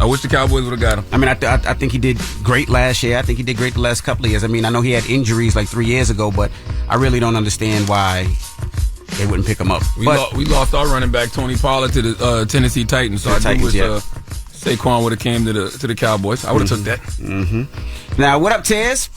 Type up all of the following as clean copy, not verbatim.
I wish the Cowboys would have got him. I mean, I think he did great last year. I think he did great the last couple of years. I mean, I know he had injuries like 3 years ago, but I really don't understand why they wouldn't pick him up. We lost our running back Tony Pollard to the Tennessee Titans, so I wish Saquon would have came to the Cowboys. I would have took that. Mm-hmm. Now, what up, Tez?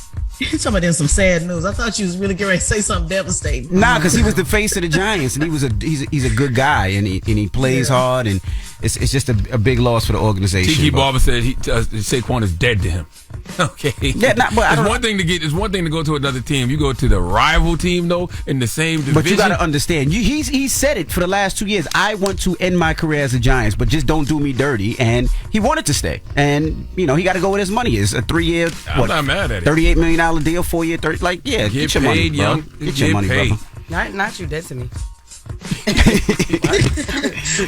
Somebody in some sad news. I thought you was really getting ready to say something devastating. Nah, because he was the face of the Giants, and he's a good guy, and he plays hard, and it's just a big loss for the organization. Tiki Barber said Saquon is dead to him. Okay. Yeah, but it's one thing to go to another team. You go to the rival team though in the same division. But you got to understand, he said it for the last 2 years. I want to end my career as a Giants, but just don't do me dirty. And he wanted to stay, and he got to go with his money. It's a 3-year. I'm not mad at it. $38 million deal, 4-year, 30. Like, yeah, get your money, bro. Get your money, brother. Not you dead to me.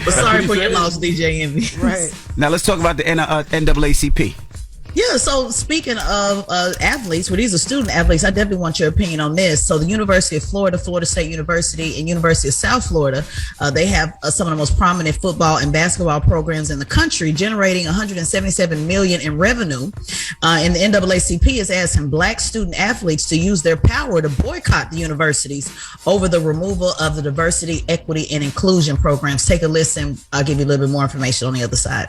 But sorry for your loss, DJ Envy. Right. Now let's talk about the NAACP. Yeah, so speaking of athletes, these are student athletes, I definitely want your opinion on this. So the University of Florida, Florida State University, and University of South Florida, they have some of the most prominent football and basketball programs in the country, generating $177 million in revenue. And the NAACP is asking Black student athletes to use their power to boycott the universities over the removal of the diversity, equity, and inclusion programs. Take a listen. I'll give you a little bit more information on the other side.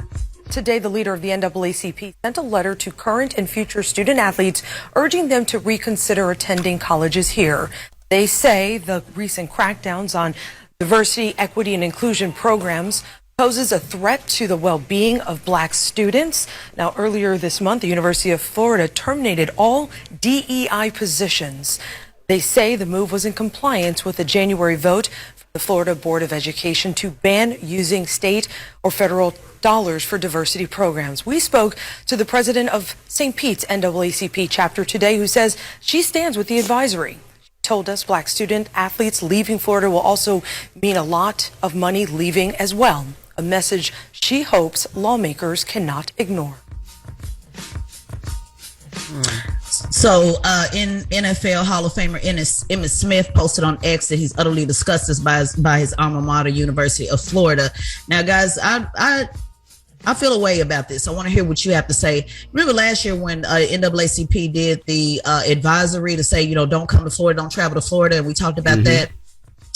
Today, the leader of the NAACP sent a letter to current and future student athletes urging them to reconsider attending colleges here. They say the recent crackdowns on diversity, equity, and inclusion programs poses a threat to the well-being of Black students. Now, earlier this month, the University of Florida terminated all DEI positions. They say the move was in compliance with the January vote from the Florida Board of Education to ban using state or federal dollars for diversity programs. We spoke to the president of St. Pete's NAACP chapter today, who says she stands with the advisory. She told us Black student athletes leaving Florida will also mean a lot of money leaving as well, a message she hopes lawmakers cannot ignore. So in NFL Hall of Famer Emmitt Smith posted on X that he's utterly disgusted by his alma mater, University of Florida. Now, guys, I feel a way about this. I want to hear what you have to say. Remember last year when NAACP did the advisory to say, don't come to Florida, don't travel to Florida, and we talked about that.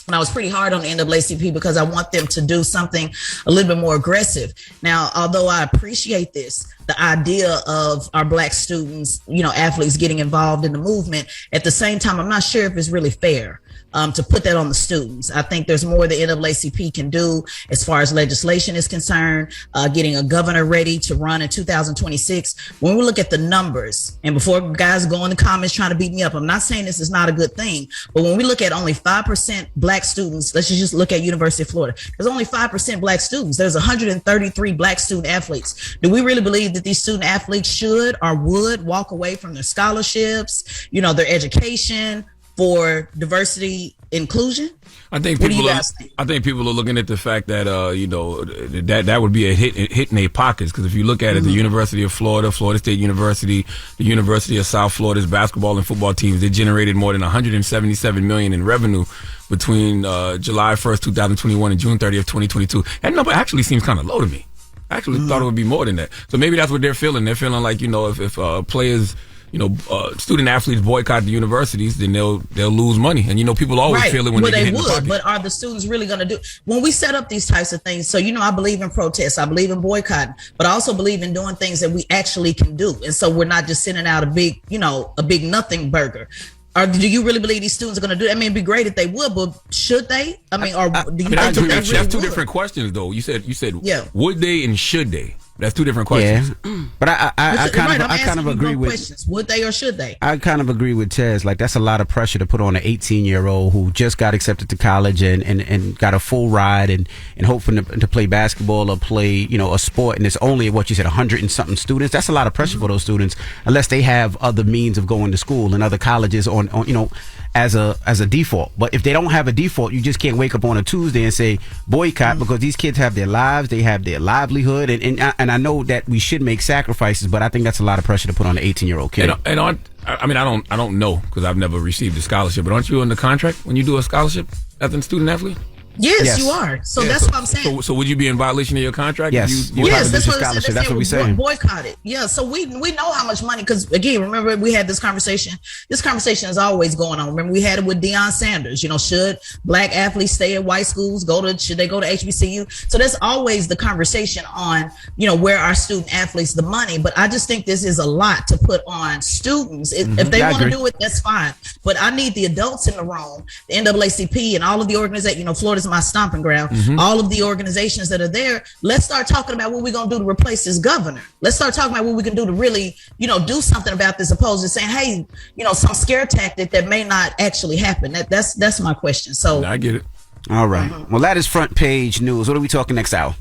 And I was pretty hard on the NAACP because I want them to do something a little bit more aggressive. Now, although I appreciate this, the idea of our Black students, athletes getting involved in the movement, at the same time, I'm not sure if it's really fair to put that on the students. I think there's more the NAACP can do as far as legislation is concerned, getting a governor ready to run in 2026. When we look at the numbers, and before guys go in the comments trying to beat me up, I'm not saying this is not a good thing, but when we look at only 5% Black students, let's just look at University of Florida. There's only 5% Black students. There's 133 Black student athletes. Do we really believe that these student athletes should or would walk away from their scholarships, their education, for diversity inclusion? I think people are looking at the fact that that would be a hit in their pockets, because if you look at it, the University of Florida, Florida State University, the University of South Florida's basketball and football teams, they generated more than $177 million in revenue between July 1st, 2021 and June 30th, 2022. That number actually seems kind of low to me. I actually thought it would be more than that. So maybe that's what they're feeling. They're feeling like, if players, student athletes boycott the universities, then they'll lose money. And people always feel it when they get hit in the pocket. But are the students really going to do when we set up these types of things? So I believe in protests, I believe in boycotting, but I also believe in doing things that we actually can do. And so we're not just sending out a big nothing burger. Or do you really believe these students are going to do that? I mean, it'd be great if they would, but should they? Do you think that's two different questions, though. You said, would they and should they? That's two different questions. Yeah. But I kind of agree with questions. Would they or should they? I kind of agree with Tez. Like, that's a lot of pressure to put on an 18-year-old who just got accepted to college and got a full ride and hoping to play basketball or play, a sport. And it's only what you said, 100 and something students. That's a lot of pressure for those students, unless they have other means of going to school and other colleges on as a default. But if they don't have a default, you just can't wake up on a Tuesday and say boycott, because these kids have their lives, they have their livelihood, and I know that we should make sacrifices, but I think that's a lot of pressure to put on an 18-year-old kid. I don't know, because I've never received a scholarship, but aren't you under contract when you do a scholarship as a student athlete? Yes, you are. So that's what I'm saying. So would you be in violation of your contract? Yes. Yes, that's what scholarship. That's what we saying. Boycott it. Yeah. So we know how much money, because again, remember we had this conversation. This conversation is always going on. Remember we had it with Deion Sanders. Should black athletes stay at white schools? Should they go to HBCU? So that's always the conversation on, where our student athletes the money. But I just think this is a lot to put on students. If they want to do it, that's fine. But I need the adults in the room, the NAACP and all of the organizations. Florida's my stomping ground. All of the organizations that are there. Let's start talking about what we're going to do to replace this governor. Let's start talking about what we can do to really, do something about this, opposed to saying, hey, some scare tactic that may not actually happen. That's my question. So I get it. All right. Well, that is front page news. What are we talking next hour?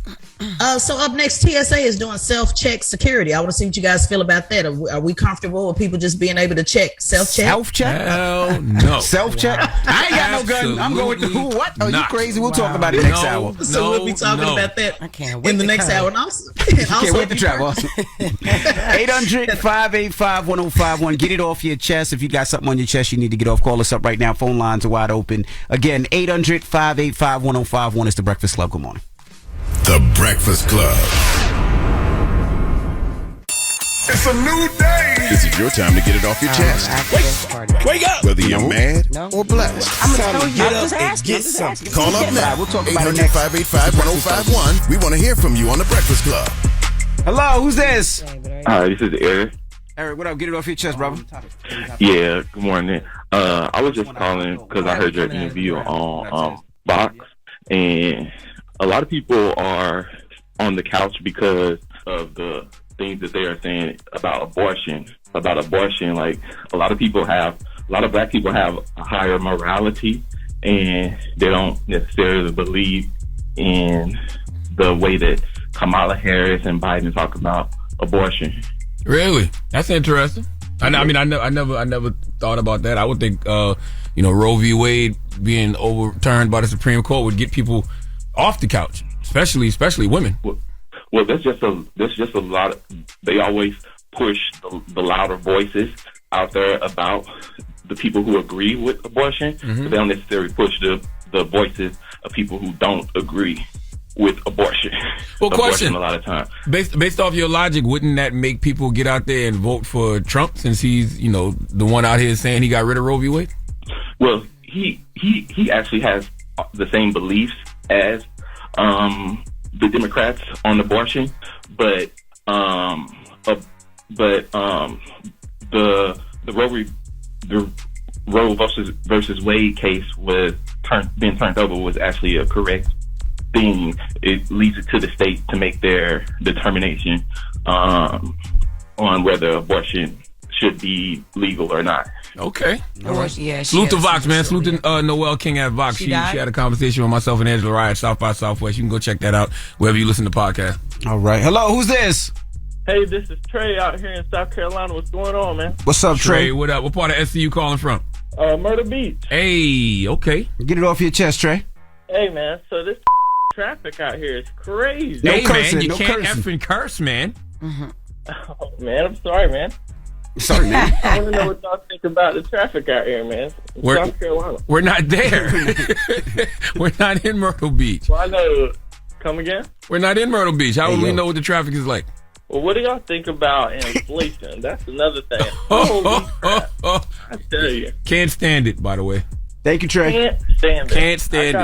So up next, TSA is doing self-check security. I want to see what you guys feel about that. Are we comfortable with people just being able to check self-check? Self-check? Hell no. Self-check? I ain't got no gun. I'm going to who? What? Are you crazy? We'll talk about it next hour. So we'll be talking about that in the next hour. And also, can't wait to travel. 800-585-1051. Get it off your chest. If you got something on your chest you need to get off, call us up right now. Phone lines are wide open. Again, 800-585-1051 is the Breakfast Club. Good morning. The Breakfast Club. It's a new day. This is your time to get it off your chest. Wake up. Whether you're mad or blessed. I'm going to get up and get something. Call up now. We'll talk about 800-585-1051. We want to hear from you on The Breakfast Club. Hello, who's this? Hi, this is Eric. Eric, what up? Get it off your chest, brother. Yeah, good morning. I was just calling because I heard your interview on Fox, and a lot of people are on the couch because of the things that they are saying about abortion. Like, a lot of black people have a higher morality, and they don't necessarily believe in the way that Kamala Harris and Biden talk about abortion. Really? That's interesting. I never thought about that. I would think, Roe v. Wade being overturned by the Supreme Court would get people off the couch, especially women. Well, that's just a lot. They always push the louder voices out there about the people who agree with abortion, but they don't necessarily push the voices of people who don't agree with abortion. Well, question. A lot of time. Based off your logic, wouldn't that make people get out there and vote for Trump, since he's, the one out here saying he got rid of Roe v. Wade? Well, he actually has the same beliefs as the Democrats on abortion, but the Roe versus Wade case was being turned over was actually a correct thing. It leaves it to the state to make their determination on whether abortion should be legal or not. Okay. All right. Yeah, salute to Vox, man. Salute to Noelle King at Vox. She had a conversation with myself and Angela Rye at South by Southwest. You can go check that out wherever you listen to podcasts. All right. Hello, who's this? Hey, this is Trey out here in South Carolina. What's going on, man? What's up, Trey? What up? What part of SCU calling from? Myrtle Beach. Hey, okay. Get it off your chest, Trey. Hey, man. So this traffic out here is crazy. Hey, man, you can't effing curse, man. Oh, man, I'm sorry, man. Sorry, man. I want to know what y'all think about the traffic out here, man. South Carolina. We're not there. We're not in Myrtle Beach. Well, I know. Come again? We're not in Myrtle Beach. How would we know what the traffic is like? Well, what do y'all think about inflation? That's another thing. Holy crap. I tell you. Can't stand it, by the way. Thank you, Trey. Can't stand it. Can't stand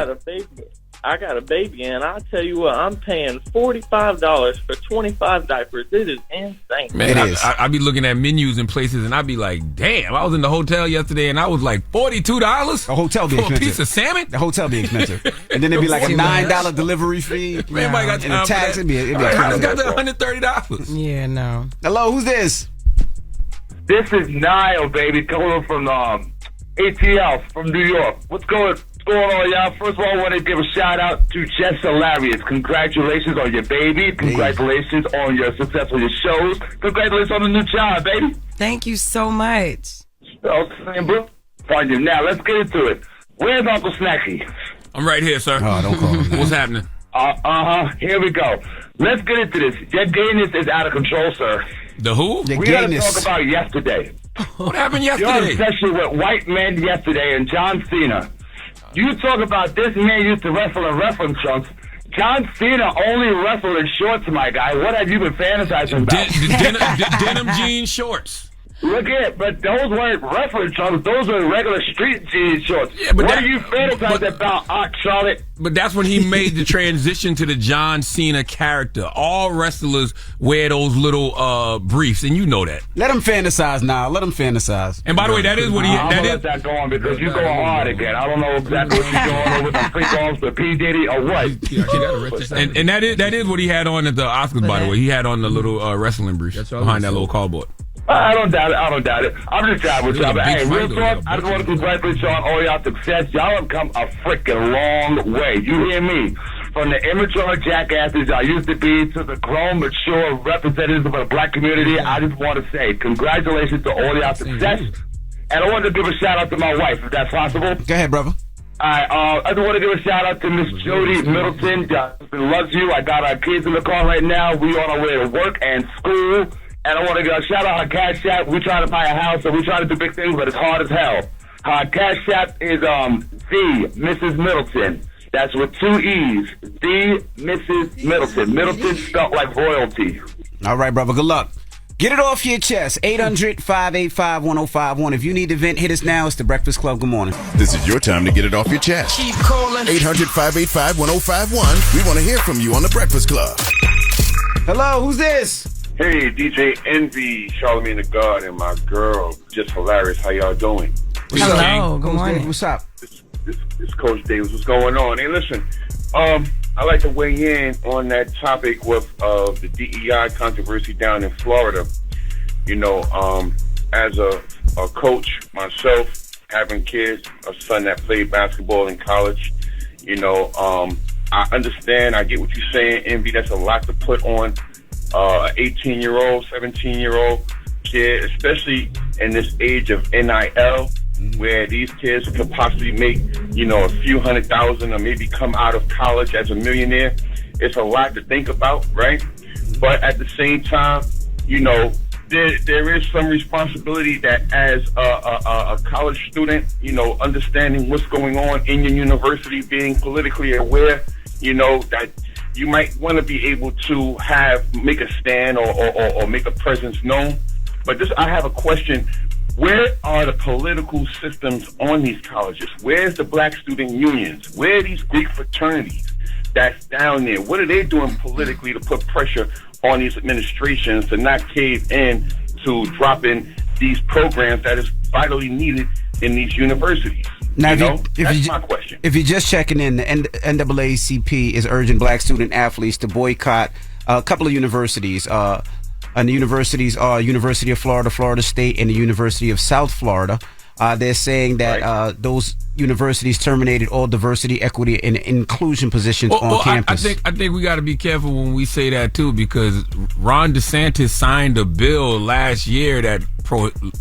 I got a baby, and I'll tell you what, I'm paying $45 for 25 diapers. It is insane. Man, I be looking at menus in places, and I be like, damn, I was in the hotel yesterday, and I was like, $42? A hotel be for expensive. A piece of salmon? The hotel be expensive. And then it'd be like a $9 delivery fee. Man, got and a tax, it'd be I just got the $130. Yeah, no. Hello, who's this? This is Niall, baby, calling from ATL from New York. What's going on, y'all? First of all, I want to give a shout out to Jess Hilarious. Congratulations on your baby. Congratulations on your success on your shows. Congratulations on the new child, baby. Thank you so much. Bro. Find you. Now, let's get into it. Where's Uncle Snacky? I'm right here, sir. Oh, don't call him. What's happening? Here we go. Let's get into this. Your gayness is out of control, sir. The who? We got to talk about yesterday. What happened yesterday? Your obsession with white men yesterday and John Cena. You talk about this man used to wrestle in wrestling trunks. John Cena only wrestled in shorts, my guy. What have you been fantasizing about? Denim jean shorts. Look at it, but those weren't wrestling trunks. Those were regular street jean shorts. Yeah, but what are you fantasizing about, Aunt Charlotte? But that's when he made the transition to the John Cena character. All wrestlers wear those little briefs, and you know that. Let him fantasize now. Let him fantasize. And by the way, that is what he. I'm gonna let that go on because you're going hard again. I don't know exactly what you're doing with the freak offs, the P Diddy or what. And that is what he had on at the Oscars. By the way, he had on the little wrestling briefs behind that little cardboard. I don't doubt it. I'm just trying with y'all. But hey, real talk, I just want to congratulate y'all on all y'all success. Y'all have come a freaking long way. You hear me? From the immature jackasses y'all used to be to the grown, mature representatives of the black community, I just want to say congratulations to all y'all success. And I want to give a shout out to my wife, if that's possible. Go ahead, brother. All right, I just want to give a shout out to Miss Jody Middleton. Justin loves you. I got our kids in the car right now. We on our way to work and school. And I want to give a shout out her Cash App. We trying to buy a house, so we trying to do big things, but it's hard as hell. Her Cash App is the Mrs. Middleton. That's with 2 E's. The Mrs. Middleton. Middleton spelled like royalty. All right, brother. Good luck. Get it off your chest. 800-585-1051. If you need to vent, hit us now. It's the Breakfast Club. Good morning. This is your time to get it off your chest. Keep calling. 800-585-1051. We want to hear from you on the Breakfast Club. Hello, who's this? Hey, DJ Envy, Charlamagne the God, and my girl, Jess Hilarious. How y'all doing? Hello, good morning. What's up? It's Coach Davis. What's going on? Hey, listen, I'd like to weigh in on that topic with the DEI controversy down in Florida. You know, as a coach myself, having kids, a son that played basketball in college, you know, I understand. I get what you're saying, Envy. That's a lot to put on an 18-year-old, 17-year-old kid, especially in this age of NIL, where these kids could possibly make, you know, a few $100,000 or maybe come out of college as a millionaire. It's a lot to think about, right? But at the same time, you know, there is some responsibility that as a college student, you know, understanding what's going on in your university, being politically aware, you know, that you might want to be able to make a stand or make a presence known. But I have a question. Where are the political systems on these colleges? Where's the black student unions? Where are these Greek fraternities that's down there? What are they doing politically to put pressure on these administrations to not cave in to dropping these programs that is vitally needed in these universities? Now, that's my question. If you're just checking in, the NAACP is urging black student athletes to boycott a couple of universities. And the universities are University of Florida, Florida State, and the University of South Florida. They're saying that those universities terminated all diversity, equity, and inclusion positions on campus. I think we got to be careful when we say that too, because Ron DeSantis signed a bill last year that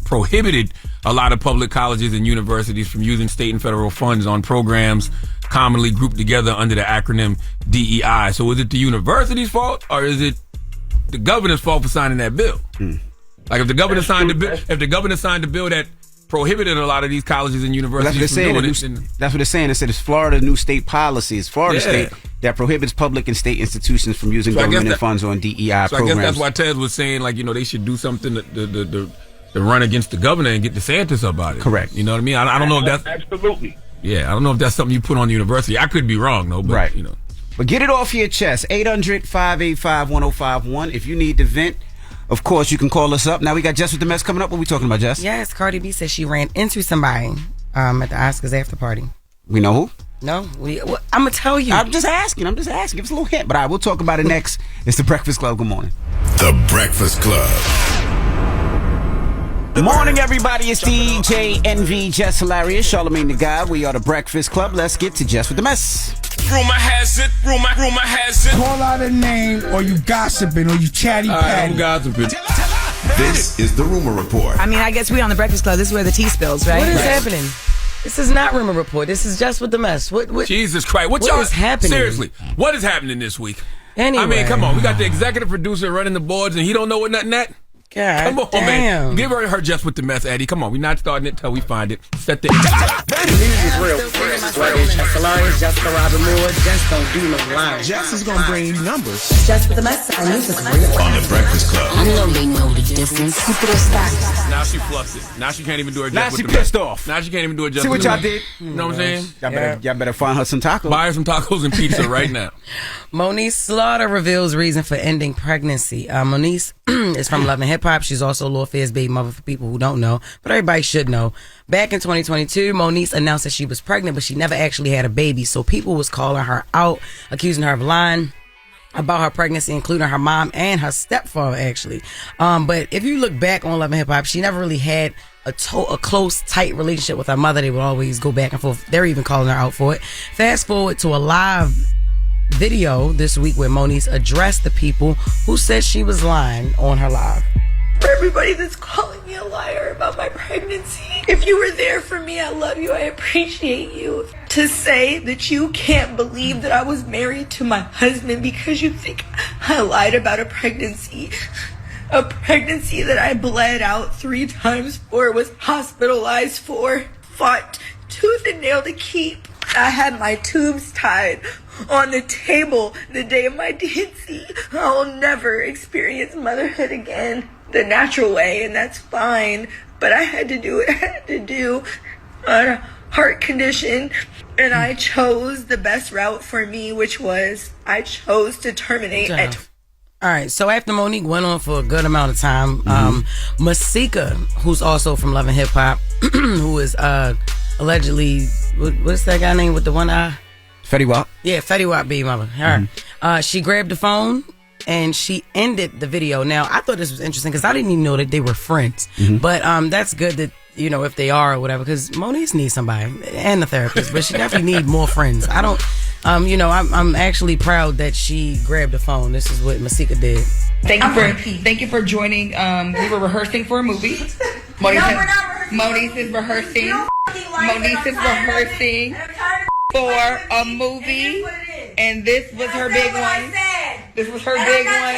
prohibited a lot of public colleges and universities from using state and federal funds on programs commonly grouped together under the acronym DEI. So is it the university's fault, or is it the governor's fault for signing that bill? Like if the governor signed the bill, that prohibited a lot of these colleges and universities from doing it. That's what they're saying. They said it's Florida's new state policy. It's Florida State that prohibits public and state institutions from using government funds on DEI programs. I guess that's why Ted was saying, like, you know, they should do something to run against the governor and get DeSantis about it. Correct. You know what I mean? I don't know if that's absolutely. Yeah, I don't know if that's something you put on the university. I could be wrong though, but you know. But get it off your chest. 800-585-1051. If you need to vent, of course, you can call us up. Now we got Jess with the Mess coming up. What are we talking about, Jess? Yes, Cardi B says she ran into somebody at the Oscars after party. We know who? No, I'm going to tell you. I'm just asking. Give us a little hint. But we'll talk about it next. It's the Breakfast Club. Good morning. The Breakfast Club. Good morning, everybody. It's DJ NV, Jess Hilarious, Charlamagne the God. We are the Breakfast Club. Let's get to Jess with the Mess. Rumor has it. Call out a name, or you gossiping, or you chatty patty. I'm gossiping. This is the Rumor Report. I mean, I guess we on the Breakfast Club. This is where the tea spills, right? What is happening? This is not Rumor Report. This is Just with the Mess. What Jesus Christ. What is happening? Seriously, what is happening this week? Anyway. I mean, come on. We got the executive producer running the boards, and he don't know what nothing that? God Come on, damn. man. Give her Jess with the mess, Eddie. Come on. We're not starting it till we find it. Set the News is real fresh. Jess Hilarious, Jessica Robin Moore. Jess don't do no lying. Jess is gonna bring you numbers. Jess with the mess. I news is real. On the Breakfast Club. I know they know the difference. Now she fluffs it. Now she can't even do her Jess Now with she the mess. pissed off. Now she can't even do her Jess See with what the y'all mess. did? You know what I'm saying? Y'all better find her some tacos. Buy her some tacos and pizza right now. Moniece Slaughter reveals reason for ending pregnancy. Moniece is from Love and Hip Hop. She's also Lil Fizz baby mother for people who don't know, but everybody should know. Back in 2022, Moniece announced that she was pregnant, but she never actually had a baby. So people was calling her out, accusing her of lying about her pregnancy, including her mom and her stepfather, actually. But if you look back on Love and Hip Hop, she never really had a close, tight relationship with her mother. They would always go back and forth. They're even calling her out for it. Fast forward to a live video this week where Moniece addressed the people who said she was lying on her live. For everybody that's calling me a liar about my pregnancy, if you were there for me, I love you, I appreciate you. To say that you can't believe that I was married to my husband because you think I lied about a pregnancy that I bled out 3 times for, was hospitalized for, fought tooth and nail to keep. I had my tubes tied on the table the day of my D&C. I'll never experience motherhood again the natural way, and that's fine. But I had to do what I had to do on a heart condition, and I chose the best route for me, which was I chose to terminate at All right, so after Monique went on for a good amount of time, Masika, who's also from Love and Hip Hop, who is allegedly, what's that guy name with the one eye? Fetty Wap. Yeah, Fetty Wap baby mother. Her. She grabbed the phone and she ended the video. Now, I thought this was interesting because I didn't even know that they were friends. But that's good that, you know, if they are or whatever, because Moniece needs somebody and a therapist, but she definitely need more friends. I don't, you know, I'm actually proud that she grabbed the phone. This is what Masika did. Thank you for joining. We were rehearsing for a movie. Moniece is rehearsing. Moniece is rehearsing for a movie, and this was her big one. This was her big one.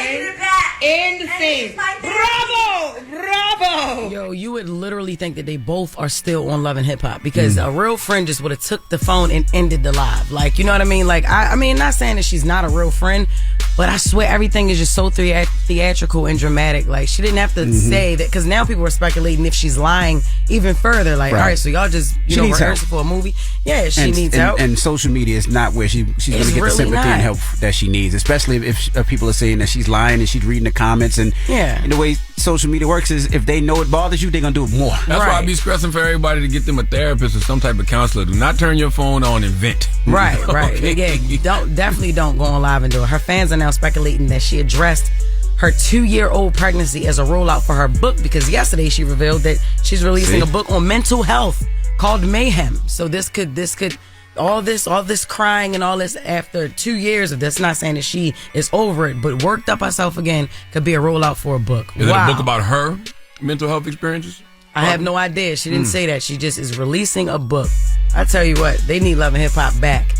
In the scene. Bravo! Bravo! Yo, you would literally think that they both are still on Love and Hip Hop because a real friend just would have took the phone and ended the live. Like, you know what I mean? Like, I mean, not saying that she's not a real friend, but I swear everything is just so theatrical and dramatic. Like, she didn't have to say that, because now people are speculating if she's lying even further. Like, all right, so y'all just, you know, rehearsing for a movie. Yeah, she needs help. And social media is not where she's going to get the sympathy and help that she needs, especially if people are saying that she's lying and she's reading the comments. And, and the way social media works is if they know it bothers you, they're going to do it more. That's why I be stressing for everybody to get them a therapist or some type of counselor. Do not turn your phone on and vent. Right. Okay. Yeah, definitely don't go on live and do it. Her fans are now speculating that she addressed her 2-year-old pregnancy as a rollout for her book, because yesterday she revealed that she's releasing a book on mental health called Mayhem. So this could all this crying and all this after 2 years of this, not saying that she is over it, but worked up herself again, could be a rollout for a book. Is it a book about her mental health experiences? I have no idea. She didn't say that. She just is releasing a book. I tell you what, they need Love and Hip Hop back,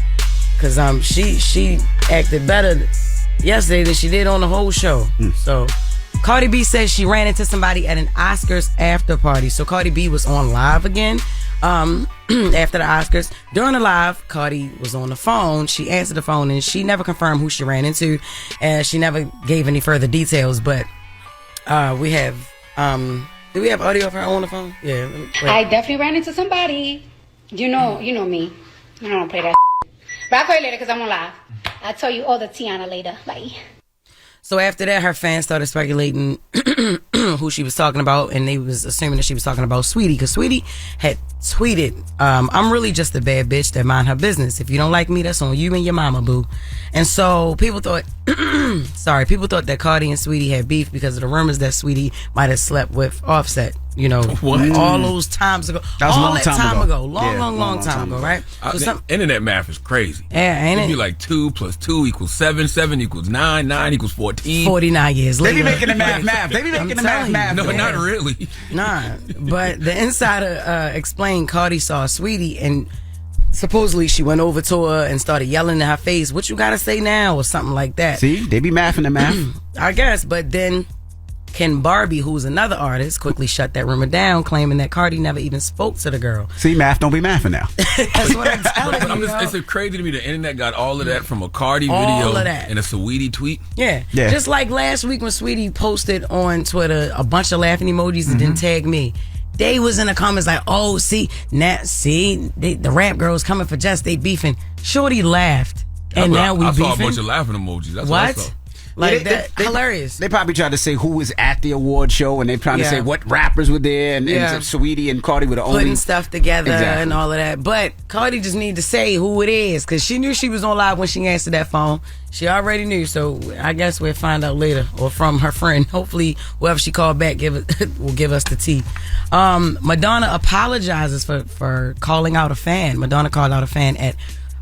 because she acted better yesterday than she did on the whole show. So Cardi B says she ran into somebody at an Oscars after party. So Cardi B was on live again after the Oscars. During the live, Cardi was on the phone. She answered the phone and she never confirmed who she ran into, and she never gave any further details. But we have do we have audio of her on the phone? Yeah. I definitely ran into somebody. You know me. I don't play that. But I'll call you later because I'm on live. I'll tell you all the Tiana later. Bye. So after that, her fans started speculating who she was talking about, and they was assuming that she was talking about Sweetie, because Sweetie had tweeted, I'm really just a bad bitch that mind her business. If you don't like me, that's on you and your mama, boo. And so people thought that Cardi and Sweetie had beef because of the rumors that Sweetie might have slept with Offset. You know, all those times ago. That was all a long that time ago. Long time ago, right? So internet math is crazy. Yeah, ain't It'd it? be like 2 + 2 = 7, 7 = 9, 9 = 14. 49 years later. They be making the math. They be making the math. No, not really. Nah, but the insider explained Cardi saw Sweetie and supposedly she went over to her and started yelling in her face, "What you gotta say now?" or something like that. See, they be mathing the math. I guess, but then Ken Barbie, who's another artist, quickly shut that rumor down, claiming that Cardi never even spoke to the girl. See, math don't be mathing now. That's what I'm telling you. It's crazy to me the internet got all of that from a Cardi video and a Saweetie tweet. Yeah. Just like last week when Sweetie posted on Twitter a bunch of laughing emojis and didn't tag me. They was in the comments like, oh, the rap girls coming for Jess, they beefing. Shorty laughed. And now we beefing. I saw a bunch of laughing emojis. That's what I saw. Like hilarious. They probably tried to say who was at the award show, and they trying to say what rappers were there, and Saweetie and Cardi were the only putting stuff together and all of that. But Cardi just need to say who it is, because she knew she was on live when she answered that phone. She already knew, so I guess we'll find out later, or from her friend. Hopefully, whoever she called back will give us the tea. Madonna apologizes for calling out a fan. Madonna called out a fan at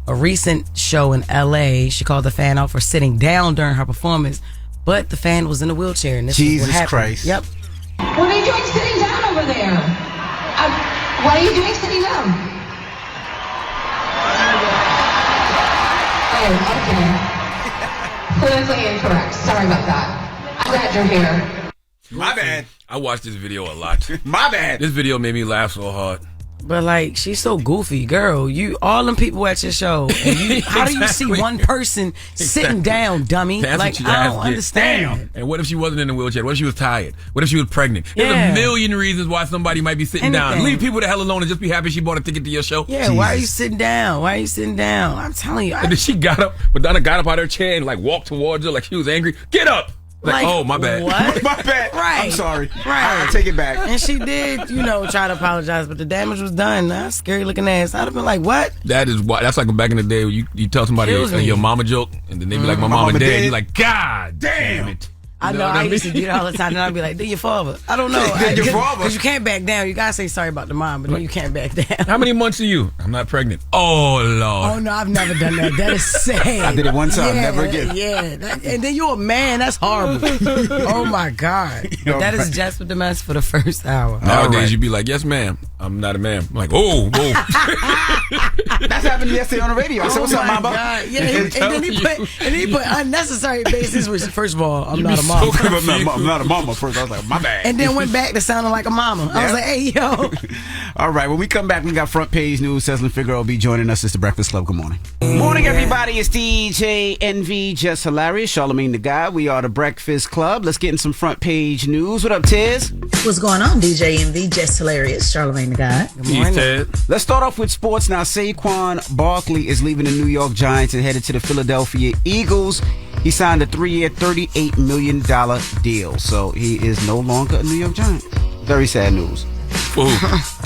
a recent show in LA. She called the fan out for sitting down during her performance, but the fan was in a wheelchair, and this is what happened. Christ. Yep. What are you doing sitting down over there? What are you doing sitting down? Oh, okay. Politically incorrect. Sorry about that. I'm glad you're here. My bad. I watched this video a lot. My bad. This video made me laugh so hard. But like, she's so goofy, girl. You all them people at your show. And how do you see one person sitting down, dummy? That's like, I don't understand. That. And what if she wasn't in a wheelchair? What if she was tired? What if she was pregnant? There's a million reasons why somebody might be sitting down. Leave people the hell alone and just be happy she bought a ticket to your show. Yeah, why are you sitting down? Why are you sitting down? I'm telling you. And then she got up. Madonna got up out of her chair and like walked towards her like she was angry. Get up. Like, oh, my bad. What? My bad. Right. I'm sorry. Right. I take it back. And she did, try to apologize, but the damage was done. That scary looking ass. I'd have been like, what? That's like back in the day when you tell somebody your mama joke, and then they be like, my mama dead. You're like, God damn it. I know, I used to do that all the time, and I'd be like, do your father. I don't know. Because you can't back down. You got to say sorry about the mom, but then you can't back down. How many months are you? I'm not pregnant. Oh, Lord. Oh, no, I've never done that. That is sad. I did it one time, never again. Yeah, and then you're a man. That's horrible. Oh, my God. But that is Jess With The Mess for the first hour. Nowadays, you'd be like, yes, ma'am. I'm not a man. I'm like, oh. That's happened yesterday on the radio. I said, what's up, mama? God. Yeah, and then he put unnecessary basis, which, first of all, I'm not a mama. I'm not a mama first. I was like, my bad. And then went back to sounding like a mama. I was like, hey, yo. All right, when we come back, we got front page news. Cecily Figueroa will be joining us. It's the Breakfast Club. Good morning. Morning, everybody. It's DJ NV, Jess Hilarious, Charlamagne the Guy. We are the Breakfast Club. Let's get in some front page news. What up, Tiz? What's going on, DJ NV, Jess Hilarious, Charlamagne the Guy. Good morning. Tiz. Let's start off with sports. Now, Saquon Barkley is leaving the New York Giants and headed to the Philadelphia Eagles. He signed a 3-year, $38 million deal. So he is no longer a New York Giant. Very sad news. For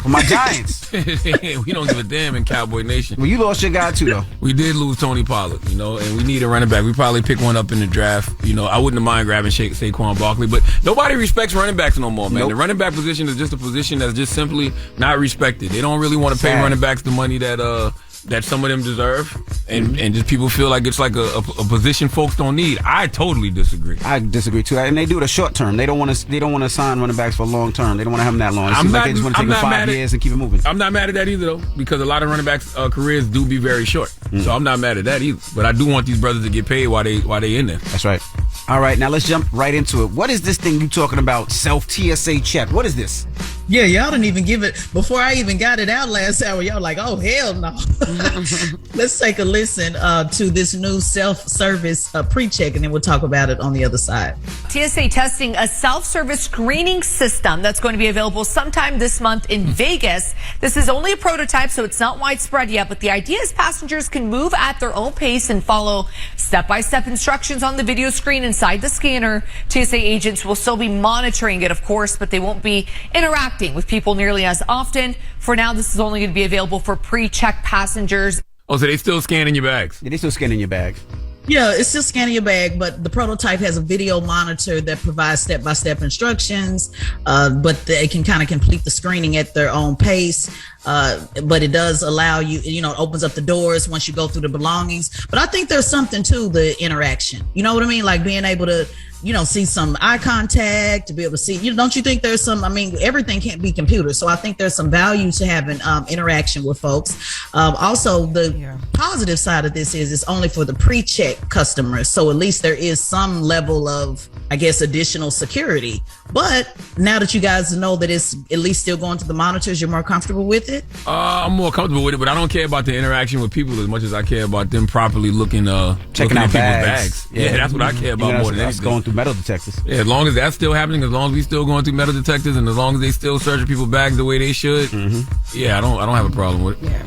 my Giants. We don't give a damn in Cowboy Nation. Well, you lost your guy too, though. We did lose Tony Pollard, and we need a running back. We probably pick one up in the draft. I wouldn't mind grabbing Saquon Barkley, but nobody respects running backs no more, man. Nope. The running back position is just a position that's just simply not respected. They don't really want to pay running backs the money that some of them deserve, and just people feel like it's like a position folks don't need. I totally disagree. I disagree too, and they do it a short term. They don't want to sign running backs for long term. They don't want to have them that long. It seems like they just want to take them 5 years and keep it moving. I'm not mad at that either, though, because a lot of running backs' careers do be very short. So I'm not mad at that either. But I do want these brothers to get paid while they in there. That's right. All right, now let's jump right into it. What is this thing you talking about? Self TSA check. What is this? Yeah, y'all didn't even give it before I even got it out last hour. Y'all like, oh hell no. Let's take a listen to this new self-service pre-check, and then we'll talk about it on the other side. TSA testing a self-service screening system that's going to be available sometime this month in Vegas. This is only a prototype, so it's not widespread yet, but the idea is passengers can move at their own pace and follow step-by-step instructions on the video screen inside the scanner. TSA agents will still be monitoring it, of course, but they won't be interacting with people nearly as often. For now, this is only going to be available for pre-check passengers. Oh, so they still scanning your bags? Yeah, they still scanning your bags. Yeah, it's still scanning your bag, but the prototype has a video monitor that provides step-by-step instructions, but they can kind of complete the screening at their own pace. But it does allow you, it opens up the doors once you go through the belongings. But I think there's something to the interaction. You know what I mean? Like being able to see some eye contact, to be able to see, don't you think there's some, everything can't be computer. So I think there's some value to having interaction with folks. Also, the positive side of this is it's only for the pre-check customers. So at least there is some level of, I guess, additional security. But now that you guys know that it's at least still going to the monitors, you're more comfortable with it? I'm more comfortable with it, but I don't care about the interaction with people as much as I care about them properly checking out people's bags. Yeah, that's what I care about more than anything. Going through metal detectors. Yeah, as long as that's still happening, as long as we still going through metal detectors, and as long as they still searching people's bags the way they should, yeah, I don't have a problem with it. Yeah.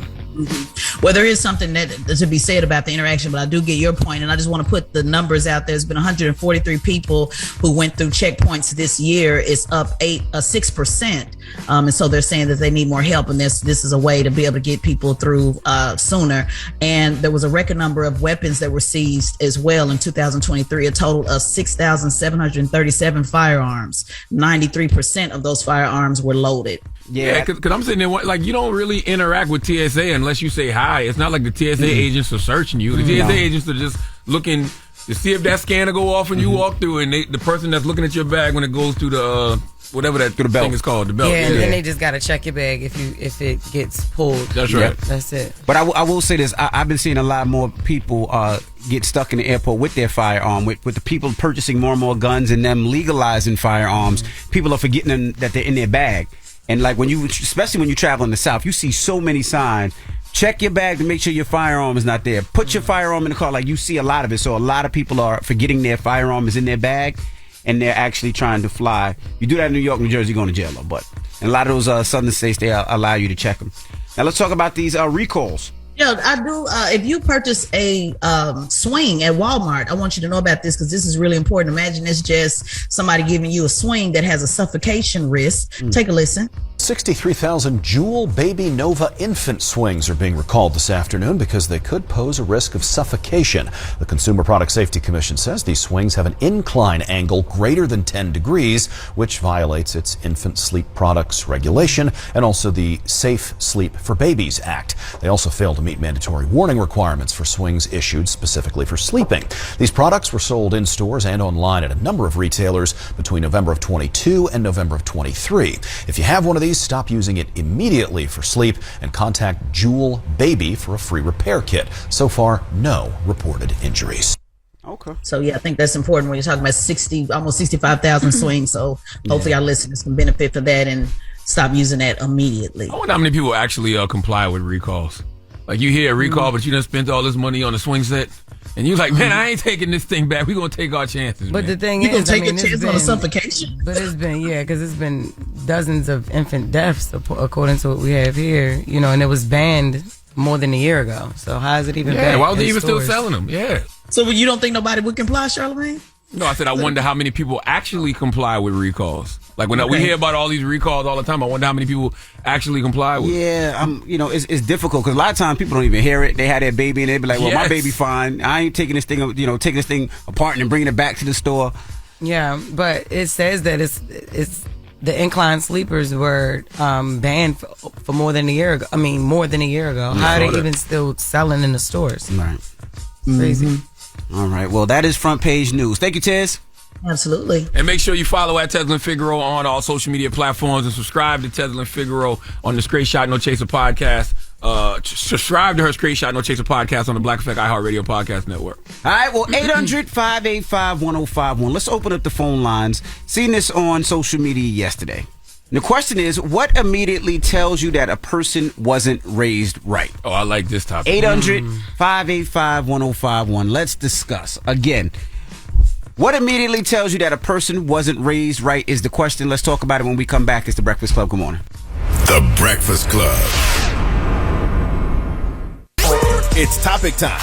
Well, there is something that to be said about the interaction, but I do get your point, and I just want to put the numbers out there. There's been 143 people who went through checkpoints this year. It's up 6%, and so they're saying that they need more help, and this is a way to be able to get people through sooner. And there was a record number of weapons that were seized as well in 2023, a total of 6,737 firearms. 93% of those firearms were loaded. Yeah, because I'm sitting there like, you don't really interact with TSA unless you say hi. It's not like the TSA agents are searching you. The TSA agents are just looking to see if that scanner go off when you walk through, and the person that's looking at your bag when it goes through the whatever that through the belt thing is called, the belt. Yeah, and then they just gotta check your bag if it gets pulled. That's right. That's it. But I will say this: I've been seeing a lot more people get stuck in the airport with their firearm. With the people purchasing more and more guns and them legalizing firearms, people are forgetting that they're in their bag. And like especially when you travel in the South, you see so many signs. Check your bag to make sure your firearm is not there. Put your firearm in the car. Like, you see a lot of it. So a lot of people are forgetting their firearm is in their bag, and they're actually trying to fly. You do that in New York, New Jersey, you're going to jail. But in a lot of those southern states, they allow you to check them. Now let's talk about these recalls. Yeah, I do. If you purchase a swing at Walmart, I want you to know about this because this is really important. Imagine it's just somebody giving you a swing that has a suffocation risk. Take a listen. 63,000 Jewel Baby Nova infant swings are being recalled this afternoon because they could pose a risk of suffocation. The Consumer Product Safety Commission says these swings have an incline angle greater than 10 degrees, which violates its infant sleep products regulation and also the Safe Sleep for Babies Act. They also fail to meet mandatory warning requirements for swings issued specifically for sleeping. These products were sold in stores and online at a number of retailers between November of 22 and November of 23. If you have one of these, stop using it immediately for sleep and contact Jewel Baby for a free repair kit. So far, no reported injuries. Okay. So yeah, I think that's important when you're talking about almost 65,000 swings. So hopefully our listeners can benefit from that and stop using that immediately. I wonder how many people actually comply with recalls. Like, you hear a recall, but you done spent all this money on a swing set, and you're like, man, I ain't taking this thing back. We're going to take our chances, But man. the thing You is, gonna take a chance on a suffocation? But it's been, because it's been dozens of infant deaths according to what we have here, and it was banned more than a year ago. So how is it even banned? Why are they even still selling them? Yeah. So you don't think nobody would comply, Charlamagne? No, I said I wonder how many people actually comply with recalls. Like, when we hear about all these recalls all the time, I wonder how many people actually comply with. Yeah, it's difficult because a lot of times people don't even hear it. They had their baby and they be like, well, my baby fine. I ain't taking this thing, taking this thing apart and bringing it back to the store. Yeah, but it says that it's the incline sleepers were banned for more than a year ago. More than a year ago. How are they even still selling in the stores? Right. Crazy. All right. Well, that is front page news. Thank you, Tez. Absolutely. And make sure you follow at Tesla and Figaro on all social media platforms and subscribe to Tesla and Figaro on the Straight Shot No Chaser podcast. Subscribe to her Straight Shot No Chaser podcast on the Black Effect iHeartRadio podcast network. All right. Well, 800-585-1051. Let's open up the phone lines. Seen this on social media yesterday. The question is, what immediately tells you that a person wasn't raised right? Oh, I like this topic. 800-585-1051. Let's discuss. Again, what immediately tells you that a person wasn't raised right is the question. Let's talk about it when we come back. It's The Breakfast Club. Good morning. The Breakfast Club. It's topic time.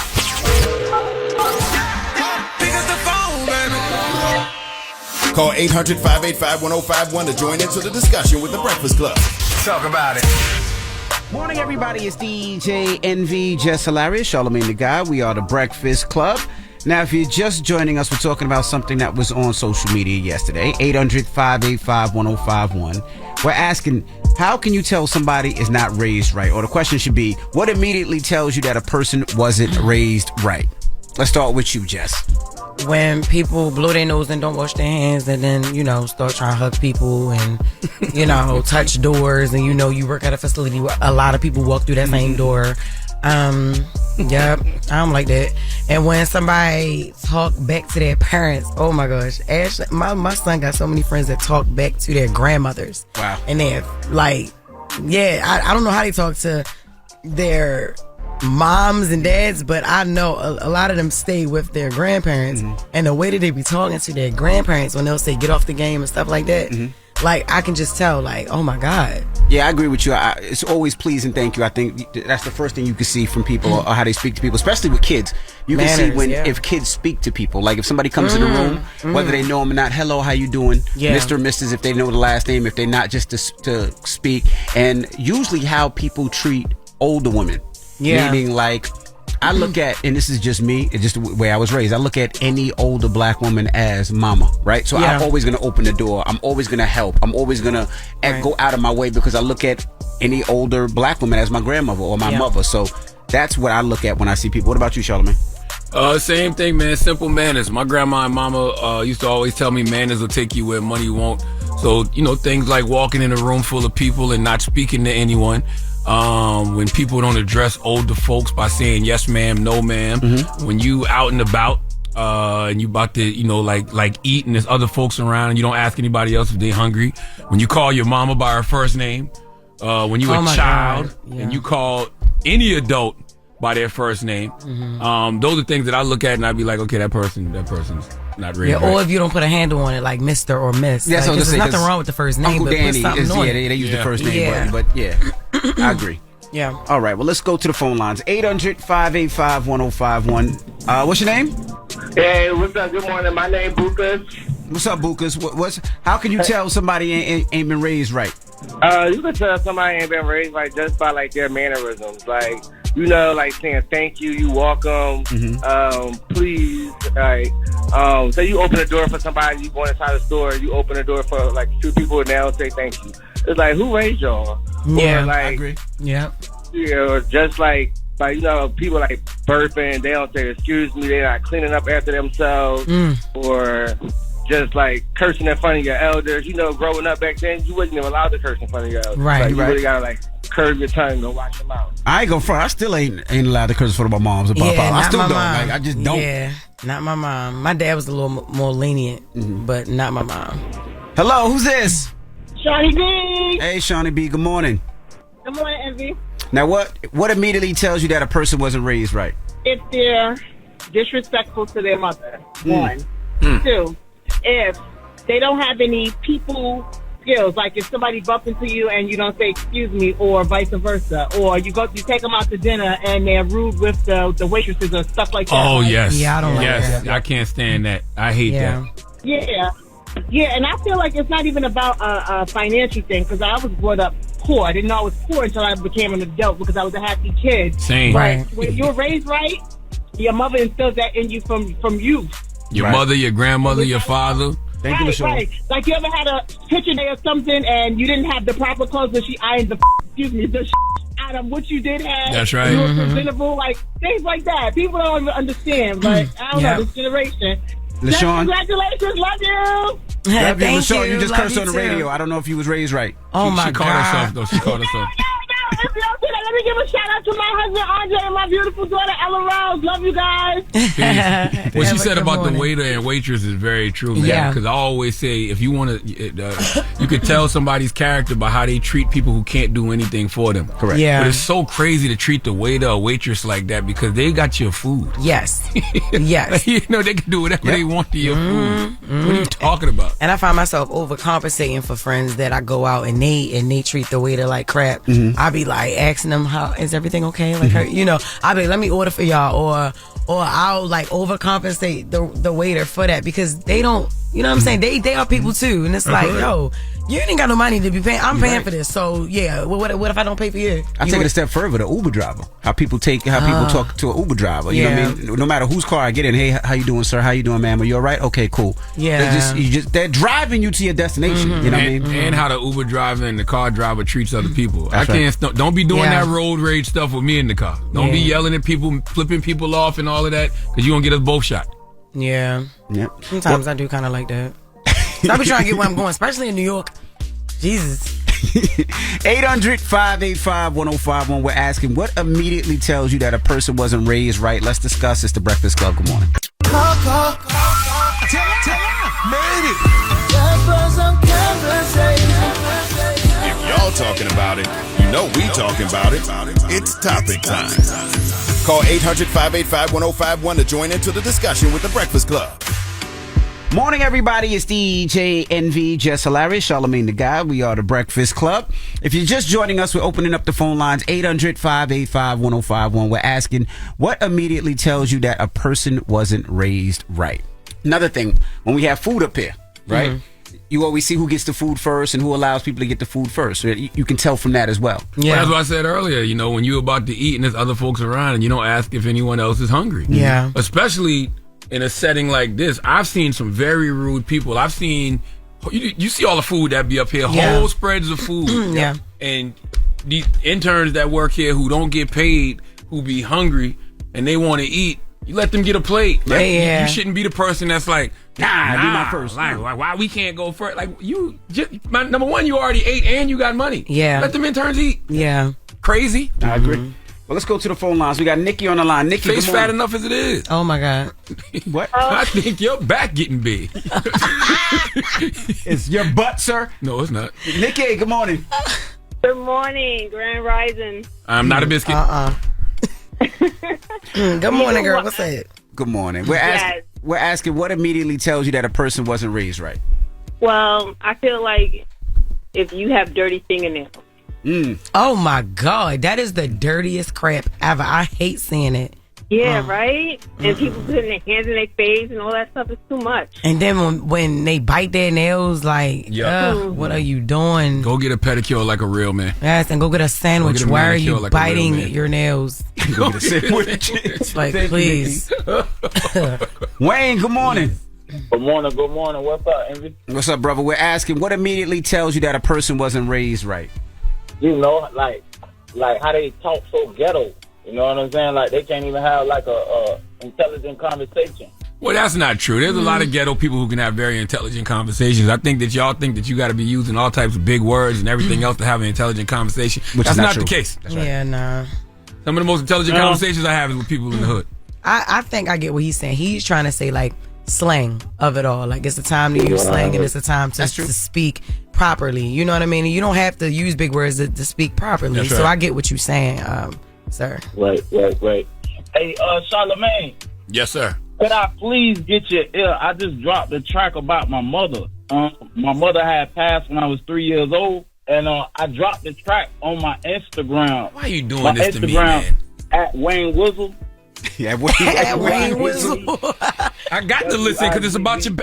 Call 800-585-1051 to join into the discussion with The Breakfast Club. Talk about it. Morning, everybody. It's DJ NV, Jess Hilarious, Charlamagne the Guy. We are The Breakfast Club. Now, if you're just joining us, we're talking about something that was on social media yesterday. 800-585-1051. We're asking, how can you tell somebody is not raised right? Or the question should be, what immediately tells you that a person wasn't raised right? Let's start with you, Jess. when people blow their nose and don't wash their hands and then, start trying to hug people and, touch doors and, you work at a facility where a lot of people walk through that same door. Yeah, I don't like that. And when somebody talk back to their parents, oh my gosh, Ashley, my son got so many friends that talk back to their grandmothers. Wow. And they're like, I don't know how they talk to their moms and dads, but I know a lot of them stay with their grandparents, and the way that they be talking to their grandparents when they'll say get off the game and stuff like that, like I can just tell, like, oh my God. Yeah, I agree with you. It's always please and thank you. I think that's the first thing you can see from people or how they speak to people, especially with kids. You can see when if kids speak to people. Like if somebody comes in the room, whether they know them or not, hello, how you doing? Mr. or Mrs. if they know the last name, if they're not, just to speak. And usually how people treat older women. Meaning like, I look at, and this is just me, it's just the way I was raised, I look at any older black woman as mama, right? So I'm always going to open the door. I'm always going to help. I'm always going to go out of my way because I look at any older black woman as my grandmother or my mother. So that's what I look at when I see people. What about you, Charlamagne? Same thing, man. Simple manners. My grandma and mama used to always tell me manners will take you where money won't. So, things like walking in a room full of people and not speaking to anyone. When people don't address older folks by saying yes ma'am, no ma'am. When you out and about and you about to like eat and there's other folks around and you don't ask anybody else if they're hungry. When you call your mama by her first name, when you a child and you call any adult by their first name, those are things that I look at and I be like, okay, that person's not really right. Or if you don't put a handle on it, like Mr. or Miss. Yeah, so there's nothing wrong with the first name, Uncle but Danny put something on it. they use the first name, but I agree. Yeah. All right, well, let's go to the phone lines. 800-585-1051. What's your name? Hey, what's up? Good morning. My name Bukas. What's up, Bukas? How can you tell somebody ain't been raised right? You can tell somebody ain't been raised right just by like their mannerisms, like like saying thank you, you welcome, please, like so you open the door for somebody, you go inside the store, you open the door for like two people and they'll say thank you. It's like, who raised y'all? Yeah, or, like, I agree. Yeah. Or just like people like burping, they don't say excuse me, they're not cleaning up after themselves, or just like cursing in front of your elders. Growing up back then, you wasn't even allowed to curse in front of your elders. Right, you really gotta like curb your tongue and watch your mouth. I ain't go front. I still ain't allowed to curse in front of my moms or my father. I still don't. Like, I just don't. Yeah, not my mom. My dad was a little more lenient, but not my mom. Hello, who's this? Shawnee B. Hey, Shawnee B. Good morning. Good morning, Envy. Now, what immediately tells you that a person wasn't raised right? If they're disrespectful to their mother, one. Two, if they don't have any people skills, like if somebody bumps into you and you don't say excuse me, or vice versa, or you take them out to dinner and they're rude with the waitresses or stuff like that. Oh, yes. Yeah, I don't like that. that. I can't stand that. I hate that. Yeah, and I feel like it's not even about a financial thing, because I was brought up poor. I didn't know I was poor until I became an adult, because I was a happy kid. Same. Right. When you're raised right, your mother instills that in you from youth. Your mother, your grandmother, your father. Thank you, LaShawn. Right. Like you ever had a picture day or something and you didn't have the proper clothes, but she ironed the out of what you did have. That's right. You were presentable, like things like that. People don't even understand. Like, I don't know, this generation. LaShawn. Congratulations, love you. Love you, LaShawn. You just cursed on the radio. I don't know if you was raised right. Oh my God. She called herself, though. She called herself. Let me give a shout out to my husband Andre and my beautiful daughter Ella Rose. Love you guys. What she said about the waiter and waitress is very true, man. Yeah. Because I always say, if you want to, you could tell somebody's character by how they treat people who can't do anything for them. Correct. Yeah. But it's so crazy to treat the waiter or waitress like that, because they got your food. Yes. Yes. They can do whatever they want to your food. What are you talking about? And I find myself overcompensating for friends that I go out and they treat the waiter like crap. I be like asking them, how is everything okay? Like, I be like, let me order for y'all, or I'll like overcompensate the waiter for that, because they don't, you know what I'm saying? They are people too, and it's like, yo, you ain't got no money to be paying. I'm paying for this, so yeah. What if I don't pay for you? I take it a step further. The Uber driver, how people talk to an Uber driver. You know what I mean? No matter whose car I get in, hey, how you doing, sir? How you doing, ma'am? Are you all right? Okay, cool. Yeah. They're driving you to your destination. You know what I mean? And how the Uber driver and the car driver treats other people. Don't be doing that road rage stuff with me in the car. Don't be yelling at people, flipping people off, and all of that, because you gonna get us both shot. Yeah. Yep. Sometimes I do kind of like that. I be trying to get where I'm going, especially in New York. Jesus. 800-585-1051. We're asking what immediately tells you that a person wasn't raised right. Let's discuss. It's the Breakfast Club. Good morning. If y'all talking about it, you know we talking about it. It's topic time. Call 800-585-1051 to join into the discussion with the Breakfast Club. Morning, everybody. It's DJ NV, Jess Hilarious, Charlamagne the Guy. We are the Breakfast Club. If you're just joining us, we're opening up the phone lines, 800-585-1051. We're asking what immediately tells you that a person wasn't raised right. Another thing, when we have food up here, right? You always see who gets the food first and who allows people to get the food first. So you can tell from that as well. Yeah, that's what I said earlier. You know, when you're about to eat and there's other folks around and you don't ask if anyone else is hungry. Yeah. Especially in a setting like this. I've seen some very rude people. I've seen, you see all the food that be up here, whole spreads of food. Yeah. And the interns that work here who don't get paid, who be hungry and they want to eat, you let them get a plate. Like, you shouldn't be the person that's like, nah, do my first. Like, why we can't go first? Like, you just, number one, you already ate and you got money. Yeah. Let them interns eat. Yeah. Crazy. I agree. Well, let's go to the phone lines. We got Nikki on the line. Nikki, face fat enough as it is. Oh my God. What? I think your back getting big. It's your butt, sir? No, it's not. Nikki, good morning. Good morning, Grand Rising. I'm not a biscuit. Good morning, girl. What's that? Good morning. We're asking what immediately tells you that a person wasn't raised right. Well, I feel like if you have dirty fingernails. Oh my God, that is the dirtiest crap ever. I hate seeing it. Yeah, right? And people putting their hands in their face and all that stuff is too much. And then when they bite their nails, like, what are you doing? Go get a pedicure like a real man. Yes, and go get a sandwich. Go get a Why are manicure you like a biting real man. your nails? Go get a sandwich. It's like, please. Wayne, good morning. Good morning. What's up, Envy? What's up, brother? We're asking what immediately tells you that a person wasn't raised right. You know, like how they talk so ghetto. You know what I'm saying? Like they can't even have like a intelligent conversation. Well, that's not true. There's a lot of ghetto people who can have very intelligent conversations. I think that y'all think that you got to be using all types of big words and everything else to have an intelligent conversation. Which that's is not true. the case. That's right. Yeah, nah. Some of the most intelligent conversations I have is with people in the hood. I think I get what he's saying. He's trying to say like slang of it all. Like it's the time to use slang and it's the time to speak properly. You know what I mean? And you don't have to use big words to speak properly. That's right. So I get what you're saying, sir. Right. Hey, Charlamagne. Yes, sir. Could I please get your ear? I just dropped a track about my mother. My mother had passed when I was 3 years old, and I dropped the track on my Instagram. Why are you doing this to me, man? At Wayne Wizzle. Yeah, Wayne Wizzle. I got to listen because it's about your.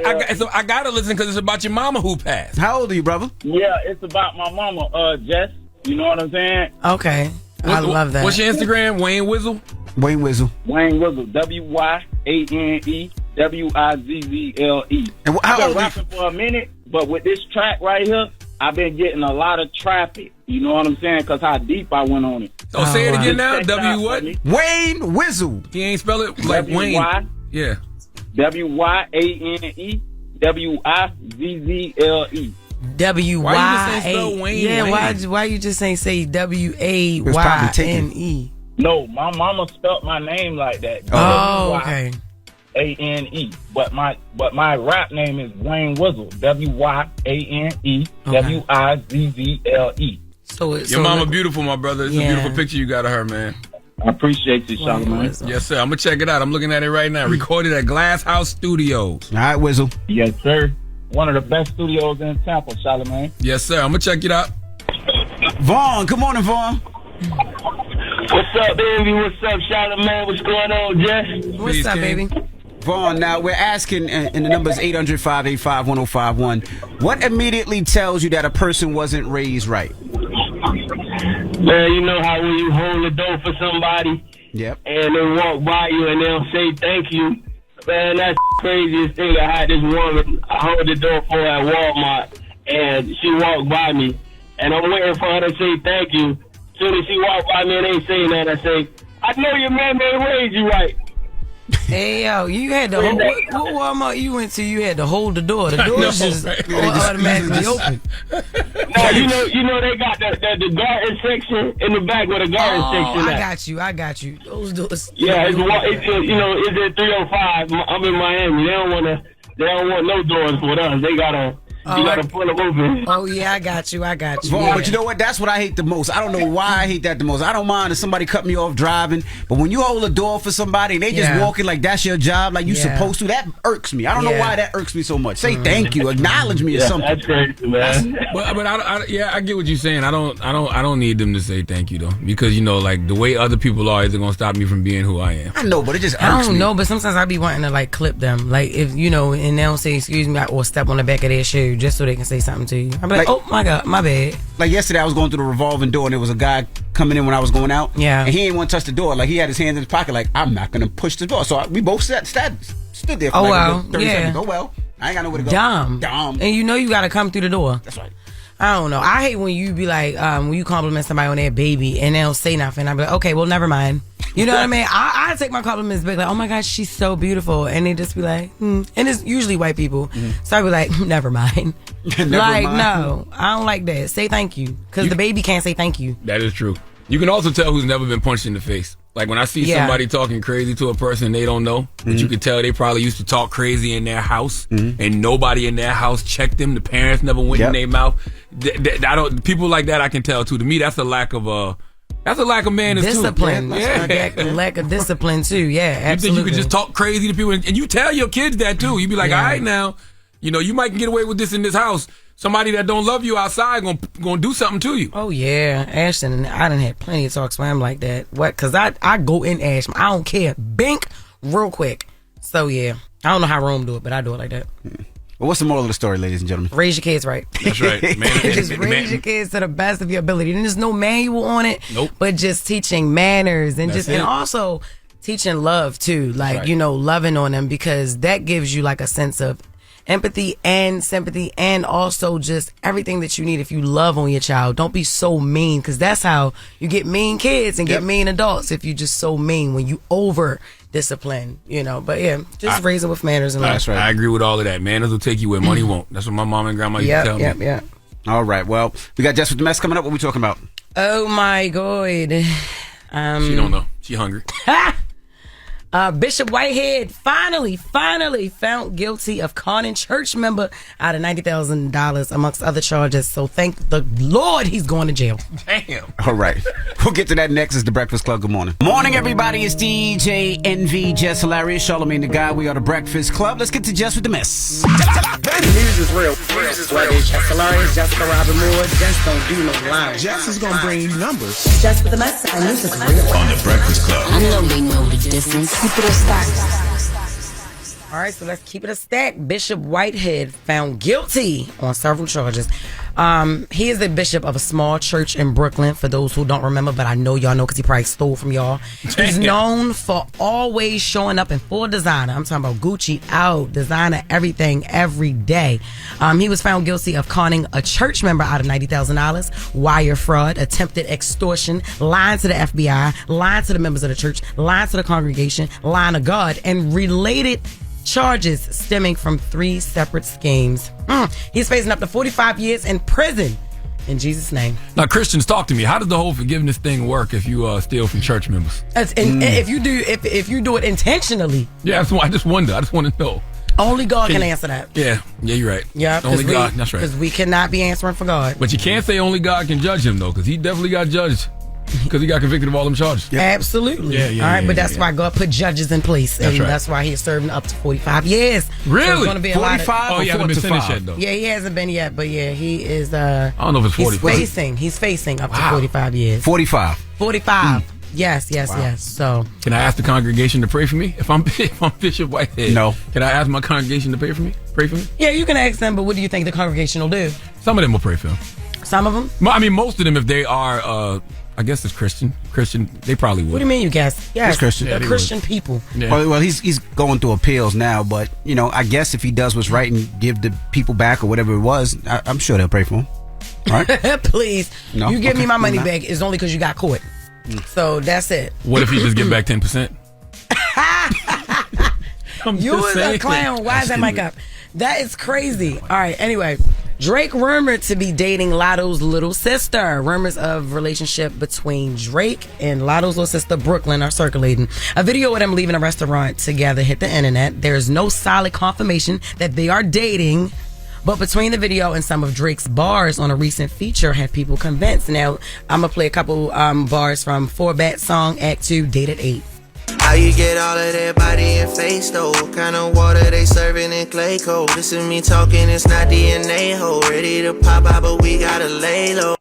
I got to listen because it's about your mama who passed. How old are you, brother? Yeah, it's about my mama, Jess. You know what I'm saying? Okay. I love that. What's your Instagram? Wayne Wizzle? Wayne Wizzle. Wayne Wizzle. WYANE WIZZLE. And I've been rapping for a minute, but with this track right here, I've been getting a lot of traffic. You know what I'm saying? Because how deep I went on it. Oh, say it again now. W what? Wayne Wizzle. He ain't spell it like Wayne. Yeah. WYANE WIZZLE. WYANE. Yeah, why you just ain't say WAYNE? No, my mama spelt my name like that. Oh, okay. ANE. But my rap name is Wayne Wizzle. WYANE WIZZLE. So your mama beautiful, my brother. It's a beautiful picture you got of her, man. I appreciate you, Charlamagne. Yes, sir. I'm gonna check it out. I'm looking at it right now. Recorded at Glass House Studios. All right, Wizzle. Yes, sir. One of the best studios in Tampa, Charlamagne. Yes, sir. I'm gonna check it out. Vaughn, good morning, Vaughn. What's up, baby? What's up, Charlamagne? What's going on, Jess? What's up, baby? Vaughn, now we're asking, and the number is 800-585-1051. What immediately tells you that a person wasn't raised right? Man, you know how when you hold the door for somebody, yep, and they walk by you and they'll say thank you. Man, that's the craziest thing. I had this woman I hold the door for at Walmart, and she walked by me, and I'm waiting for her to say thank you. As soon as she walked by me and ain't saying that, I say, I know your man raised you right. Hey yo, you had to hold, what Walmart you went to? You had to hold the door. The door's just automatically open. No, you know they got the garden section in the back where the garden section. I got you. Those doors. Yeah, it's at 305. I'm in Miami. They don't want no doors for us. They gotta. You gotta pull them open. Oh yeah, I got you. Vaughn, but you know what? That's what I hate the most. I don't know why I hate that the most. I don't mind if somebody cut me off driving, but when you hold a door for somebody and they just walking like that's your job, like you supposed to, that irks me. I don't know why that irks me so much. Say thank you, acknowledge me or something. That's crazy, man. But I get what you're saying. I don't need them to say thank you though, because like the way other people are isn't gonna stop me from being who I am. I know, but it just irks I don't me. know, but sometimes I be wanting to like clip them, like if and they don't say excuse me or step on the back of their shoe just so they can say something to you. I'm like, oh my God, my bad. Like yesterday, I was going through the revolving door and there was a guy coming in when I was going out. Yeah. And he ain't want to touch the door. Like he had his hands in his pocket. Like I'm not gonna push the door. So we both stood there for like 30 seconds. Oh well, I ain't got nowhere to go. Dumb. And you gotta come through the door. That's right. I don't know. I hate when you be like, when you compliment somebody on their baby and they don't say nothing. I be like, okay, well, never mind. You know what I mean? I take my compliments back, like, oh my gosh, she's so beautiful. And they just be like, And it's usually white people. So I be like, never mind. No, I don't like that. Say thank you. Because the baby can't say thank you. That is true. You can also tell who's never been punched in the face. Like when I see somebody talking crazy to a person they don't know, but you can tell they probably used to talk crazy in their house, and nobody in their house checked them. The parents never went in their mouth. People like that I can tell too. To me, that's a lack of manners discipline. Too. Yeah. Lack of discipline too. Yeah, absolutely. You think you could just talk crazy to people, and you tell your kids that too. You be like, all right now, you might get away with this in this house. Somebody that don't love you outside gonna do something to you. Oh yeah, Ashton and I done had plenty of talks with him like that. What? Because I go in Ashton. I don't care. Bink real quick. So yeah, I don't know how Rome do it, but I do it like that. Well, what's the moral of the story, ladies and gentlemen? Raise your kids right. That's right. Just raise your kids to the best of your ability. And there's no manual on it. Nope. But just teaching manners and and also teaching love too. Like loving on them, because that gives you like a sense of empathy and sympathy, and also just everything that you need if you love on your child. Don't be so mean, because that's how you get mean kids and get mean adults, if you just so mean when you over discipline, But yeah, just raise it with manners and love. That's right. I agree with all of that. Manners will take you where money won't. That's what my mom and grandma used to tell me. Yeah. All right. Well, we got Jess with the Mess coming up. What are we talking about? Oh my God. She don't know. She hungry. Bishop Whitehead finally found guilty of conning church member out of $90,000 amongst other charges. So thank the Lord he's going to jail. Damn. All right. We'll get to that next. It's the Breakfast Club. Good morning. Morning, everybody. It's DJ NV, Jess Hilarious, Charlamagne the Guy. We are the Breakfast Club. Let's get to Jess with the Mess. The news is real. Whether it's Jess Hilarious, Jessica Robin Moore, Jess don't do no lying. Jess is gonna bring you numbers. Jess with the Mess, and news is real. On the Breakfast Club. I know they know the difference. Keep it a stack. All right, so let's keep it a stack. Bishop Whitehead found guilty on several charges. He is the bishop of a small church in Brooklyn, for those who don't remember, but I know y'all know because he probably stole from y'all. He's known for always showing up in full designer. I'm talking about Gucci out, designer, everything, every day. He was found guilty of conning a church member out of $90,000, wire fraud, attempted extortion, lying to the FBI, lying to the members of the church, lying to the congregation, lying to God, and related charges stemming from 3 separate schemes. He's facing up to 45 years in prison. In Jesus' name. Now, Christians, talk to me. How does the whole forgiveness thing work if you steal from church members? If you do it intentionally. Yeah, that's why I just wonder. I just want to know. Only God can answer that. Yeah, you're right. Yeah, only God. That's right. Because we cannot be answering for God. But you can't say only God can judge him though, because he definitely got judged. Because he got convicted of all them charges. Yep. Absolutely. All right, but that's why God put judges in place. That's right. That's why he's serving up to 45 years. Really? So it's going to be 45 he hasn't been finished yet, though. Yeah, he hasn't been yet, but yeah, he is. I don't know if it's 45. He's facing up to 45 years. 45. 45. Yes. So, can I ask the congregation to pray for me? If I'm Bishop Whitehead, no. Can I ask my congregation to pray for me? Yeah, you can ask them, but what do you think the congregation will do? Some of them will pray for him. Some of them? I mean, most of them, if they are, I guess it's Christian, they probably would. What do you mean, you guess? Yes, he's Christian. They're Christian people. Yeah. Well, he's going through appeals now, but I guess if he does what's right and give the people back or whatever it was, I'm sure they'll pray for him. All right? Please, no? You give me my money back. It's only because you got caught. So that's it. What if you just give back 10%? You was a clown. Why is that mic up? That is crazy. All right, anyway. Drake rumored to be dating Lotto's little sister. Rumors of relationship between Drake and Lotto's little sister, Brooklyn, are circulating. A video of them leaving a restaurant together hit the internet. There's no solid confirmation that they are dating, but between the video and some of Drake's bars on a recent feature had people convinced. Now, I'm going to play a couple bars from 4-Bat song, Act 2, Dated 8. How you get all of that body and face though? What kind of water they serving in clay cold? This is me talking, it's not DNA ho. Ready to pop out, but we gotta lay low.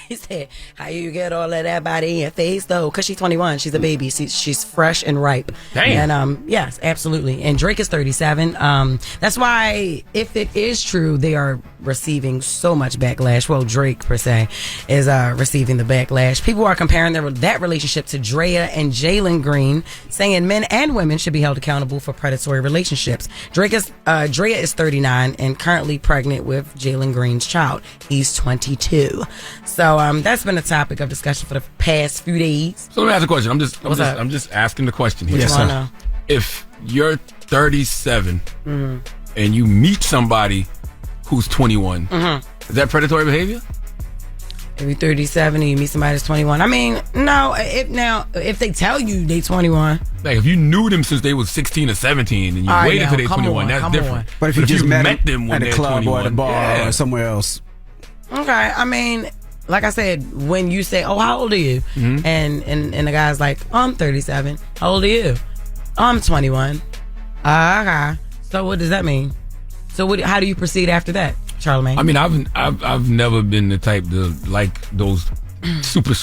He said, how you get all of that body and face though? Because she's 21, she's a baby, she's fresh and ripe. Damn. And yes, absolutely. And Drake is 37. That's why, if it is true, they are receiving so much backlash. Well, Drake per se is receiving the backlash. People are comparing that relationship to Drea and Jalen Green, saying men and women should be held accountable for predatory relationships. Drea is 39 and currently pregnant with Jalen Green's child. He's 22. So that's been a topic of discussion for the past few days. So let me ask a question. I'm just asking the question here. Yes, sir. If you're 37 and you meet somebody who's 21, is that predatory behavior? If you're 37 and you meet somebody that's 21, I mean, no. If they tell you they 21, like if you knew them since they was 16 or 17 and you waited until they 21, that's different. But if you just met them when at a club 21, or at a bar or somewhere else. okay. I mean, like I said, when you say, "Oh, how old are you?" and the guy's like, "Oh, I'm 37. How old are you?" "Oh, I'm 21. Okay. So what does that mean? So how do you proceed after that, Charlamagne? I mean, I've never been the type to like those super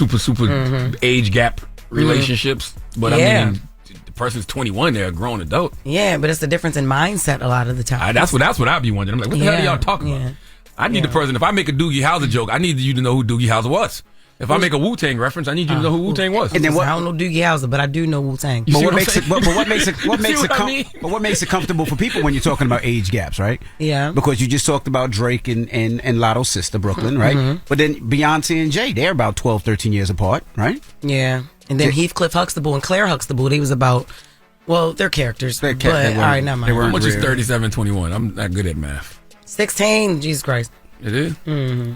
age gap relationships, but I mean, the person's 21, they're a grown adult. Yeah, but it's the difference in mindset a lot of the time. That's what I'd be wondering. I'm like, what the hell are y'all talking about? I need the person. If I make a Doogie Howser joke, I need you to know who Doogie Howser was. If I make a Wu-Tang reference, I need you to know who Wu-Tang was. And then I don't know Doogie Howser, but I do know Wu-Tang. But what makes it comfortable for people when you're talking about age gaps, right? Yeah. Because you just talked about Drake and Lotto's sister, Brooklyn, right? But then Beyonce and Jay, they're about 12, 13 years apart, right? Yeah. And then Heathcliff Huxtable and Claire Huxtable, they was about, well, they're characters. All right, never mind. How much is 37, 21? I'm not good at math. 16, Jesus Christ. It is? Mm-hmm.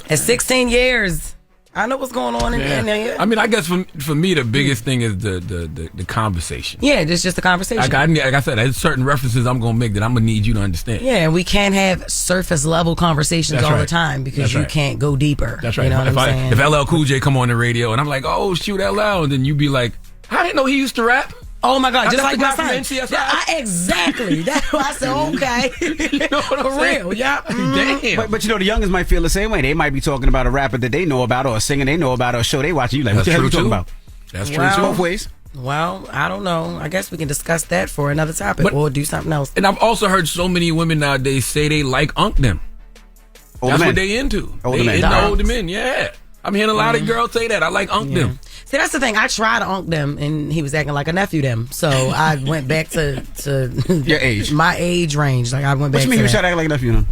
At 16 years, I know what's going on in there. I mean, I guess for me, the biggest thing is the conversation. Yeah, it's just the conversation. Like I said, there's certain references I'm going to make that I'm going to need you to understand. Yeah, and we can't have surface level conversations all the time because you can't go deeper. That's right. You know what I'm saying? If LL Cool J come on the radio and I'm like, oh, shoot LL, and then you be like, I didn't know he used to rap. Oh my God, just like my son. Exactly. That's why I said, okay. You know what I'm saying? For real, yeah. Damn. But you know, the youngins might feel the same way. They might be talking about a rapper that they know about or a singer they know about or a show they watch. You like, what the hell are you talking about? That's true too. Both ways. Well, I don't know. I guess we can discuss that for another topic or do something else. And I've also heard so many women nowadays say they like them. That's what they into. Older men, yeah. I'm hearing a lot of girls say that. I like them. See, that's the thing. I tried to them, and he was acting like a nephew them. So I went back to your age, my age range. Like I went back. What you mean you tried to act like a nephew them?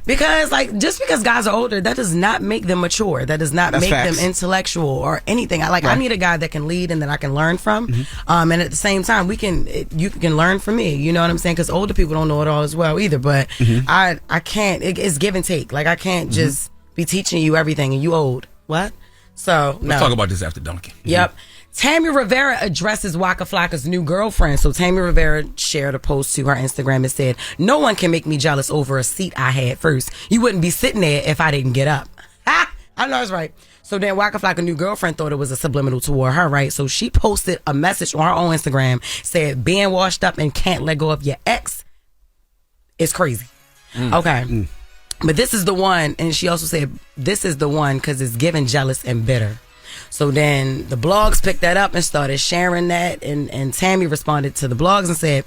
Because just because guys are older, that does not make them mature. That does not make them intellectual or anything. I need a guy that can lead and that I can learn from. And at the same time, you can learn from me. You know what I'm saying? Because older people don't know it all as well either. But I can't. It's give and take. Like I can't just be teaching you everything and you old. What? So let's talk about this after Duncan. Yep. Tammy Rivera addresses Waka Flocka's new girlfriend. So Tammy Rivera shared a post to her Instagram and said, "No one can make me jealous over a seat I had first. You wouldn't be sitting there if I didn't get up." Ha! I know it's right. So then Waka Flocka's new girlfriend thought it was a subliminal toward her, right? So she posted a message on her own Instagram, said, "Being washed up and can't let go of your ex is crazy." Okay. But this is the one, and she also said, this is the one because it's giving jealous and bitter. So then the blogs picked that up and started sharing that, and Tammy responded to the blogs and said,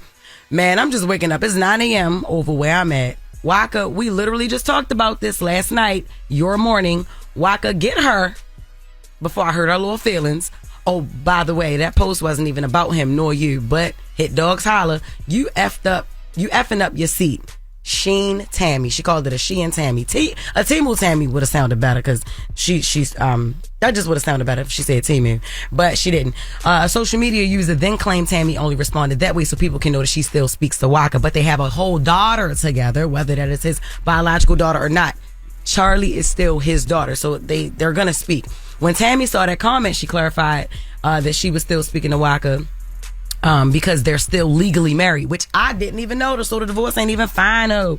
"Man, I'm just waking up. It's 9 a.m. over where I'm at. Waka, we literally just talked about this last night, your morning. Waka, get her before I hurt her little feelings. Oh, by the way, that post wasn't even about him nor you, but hit dogs holler. You effing up your seat. Sheen Tammy. She called it a Sheen Tammy. A Timu Tammy would have sounded better because she's that just would have sounded better if she said Timu, but she didn't. A social media user then claimed Tammy only responded that way so people can know that she still speaks to Waka, but they have a whole daughter together, whether that is his biological daughter or not. Charlie is still his daughter, so they're gonna speak. When Tammy saw that comment, she clarified that she was still speaking to Waka because they're still legally married, which I didn't even notice, so the divorce ain't even final.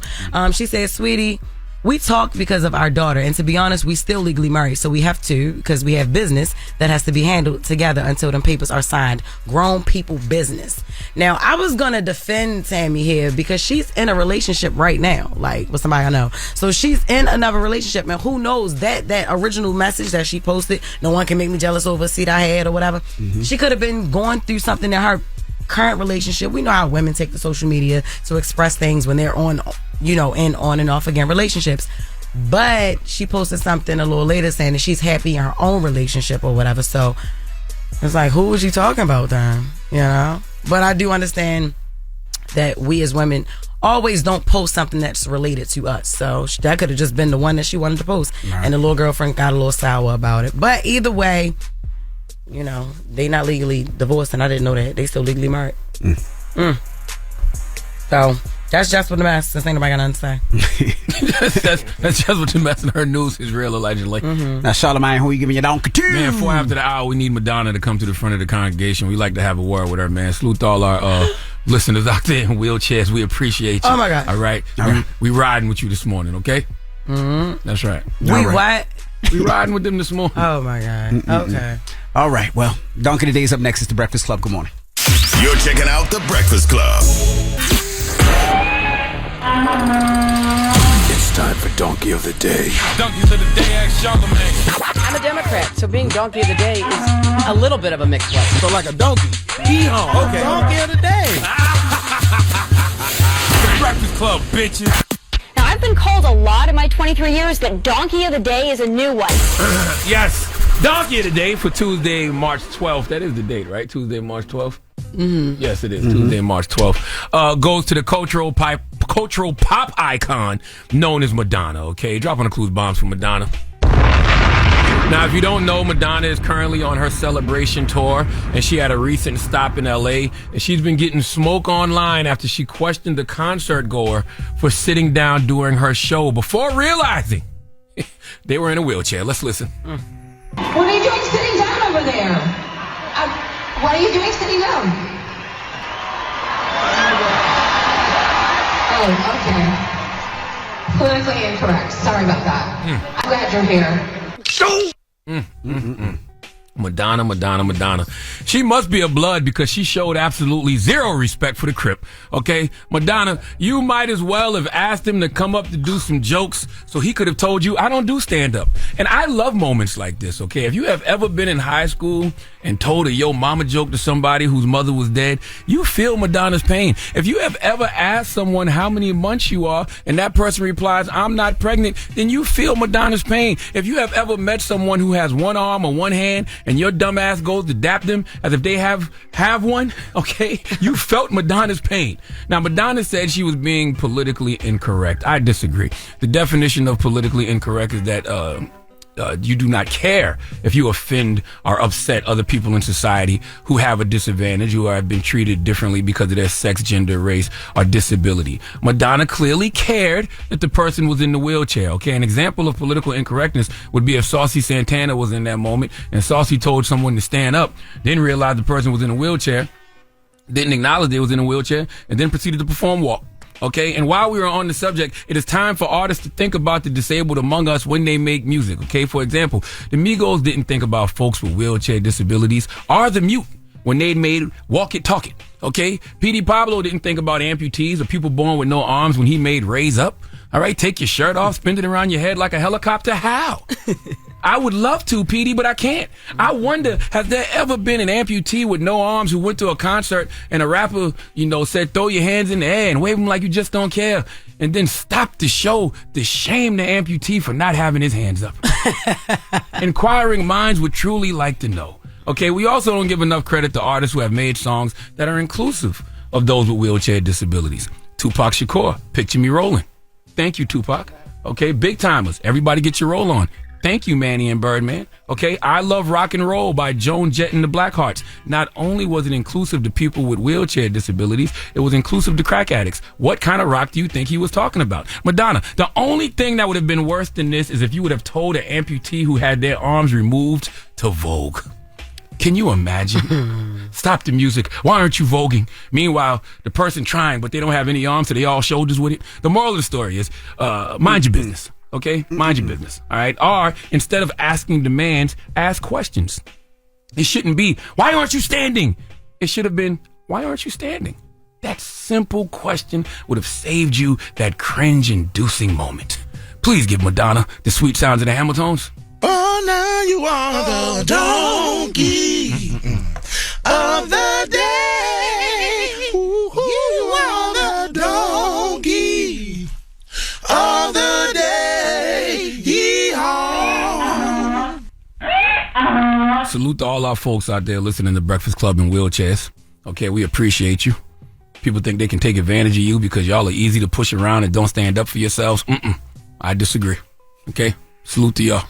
She said, sweetie, we talked because of our daughter, and to be honest, we still legally married, so we have to, because we have business that has to be handled together until them papers are signed. Grown people business. Now, I was gonna defend Tammy here because she's in a relationship right now, like with somebody I know. So she's in another relationship, man. Who knows that original message that she posted, no one can make me jealous over a seat I had or whatever. She could have been going through something in her current relationship. We know how women take to social media to express things when they're on, and on and off again relationships. But she posted something a little later saying that she's happy in her own relationship or whatever. So it's like, who was she talking about then? But I do understand that we as women always don't post something that's related to us. So that could have just been the one that she wanted to post. Right. And the little girlfriend got a little sour about it. But either way, they not legally divorced, and I didn't know that. They still legally married. So that's Jess With The Mess. This ain't nobody got nothing to say. that's Jess With The Mess, and her news is real, allegedly. Now, Charlamagne, who you giving your donkey to? Man, 4 after the hour, we need Madonna to come to the front of the congregation. We like to have a word with her, man. Salute to all our listeners out there in wheelchairs. We appreciate you. Oh, my God. All right? We riding with you this morning, okay? That's right. What? We riding with them this morning. Oh, my God. Okay. All right, well, Donkey of the Day's up next. It's The Breakfast Club. Good morning. You're checking out The Breakfast Club. It's time for Donkey of the Day. Donkey of the Day, ask Charlamagne. I'm a Democrat, so being Donkey of the Day is a little bit of a mixed blessing. So like a donkey. Yeehaw. Okay. Donkey of the Day. The Breakfast Club, bitches. Now, I've been called a lot in my 23 years, but Donkey of the Day is a new one. Yes. Donkey of the Day for Tuesday, March 12th. That is the date, right? Tuesday, March 12th? Yes, it is. Tuesday, March 12th. Goes to the cultural pop icon known as Madonna, okay? Dropping the clues bombs for Madonna. Now, if you don't know, Madonna is currently on her celebration tour, and she had a recent stop in L.A., and she's been getting smoke online after she questioned the concert goer for sitting down during her show before realizing they were in a wheelchair. Let's listen. What are you doing sitting down over there? What are you doing sitting down? Oh, okay. Politically incorrect. Sorry about that. I'm glad you're here. Madonna. She must be a blood because she showed absolutely zero respect for the Crip. Okay? Madonna, you might as well have asked him to come up to do some jokes so he could have told you, I don't do stand-up. And I love moments like this, okay? If you have ever been in high school and told a yo mama joke to somebody whose mother was dead, you feel Madonna's pain. If you have ever asked someone how many months you are and that person replies, I'm not pregnant, then you feel Madonna's pain. If you have ever met someone who has one arm or one hand and your dumb ass goes to dap them as if they have one, okay, you felt Madonna's pain. Now, Madonna said she was being politically incorrect. I disagree. The definition of politically incorrect is that you do not care if you offend or upset other people in society who have a disadvantage, who have been treated differently because of their sex, gender, race, or disability. Madonna clearly cared that the person was in the wheelchair, okay? An example of political incorrectness would be if Saucy Santana was in that moment and Saucy told someone to stand up, didn't realize the person was in a wheelchair, didn't acknowledge they was in a wheelchair, and then proceeded to perform walk. Okay, and while we are on the subject, it is time for artists to think about the disabled among us when they make music. Okay, for example, the Migos didn't think about folks with wheelchair disabilities or the mute when they made Walk It, Talk It. Okay, P.D. Pablo didn't think about amputees or people born with no arms when he made Raise Up. All right, take your shirt off, spin it around your head like a helicopter. How? I would love to, PD, but I can't. I wonder, has there ever been an amputee with no arms who went to a concert and a rapper, said, throw your hands in the air and wave them like you just don't care, and then stop the show to shame the amputee for not having his hands up? Inquiring minds would truly like to know. Okay, we also don't give enough credit to artists who have made songs that are inclusive of those with wheelchair disabilities. Tupac Shakur, Picture Me Rolling. Thank you, Tupac. Okay, Big Timers, everybody get your roll on. Thank you, Manny and Birdman. Okay, I Love Rock and Roll by Joan Jett and the Blackhearts. Not only was it inclusive to people with wheelchair disabilities, it was inclusive to crack addicts. What kind of rock do you think he was talking about? Madonna, the only thing that would have been worse than this is if you would have told an amputee who had their arms removed to Vogue. Can you imagine? Stop the music. Why aren't you voguing? Meanwhile, the person trying, but they don't have any arms, so they all shoulders with it. The moral of the story is, mind your business. Okay? Mind your business. All right? Or, instead of asking demands, ask questions. It shouldn't be, why aren't you standing? It should have been, why aren't you standing? That simple question would have saved you that cringe-inducing moment. Please give Madonna the sweet sounds of the Hamiltons. Oh, now you are the donkey of the day. You are the donkey of the day. Yee-haw. Salute to all our folks out there listening to Breakfast Club in wheelchairs. Okay, we appreciate you. People think they can take advantage of you because y'all are easy to push around and don't stand up for yourselves. I disagree. Okay? Salute to y'all.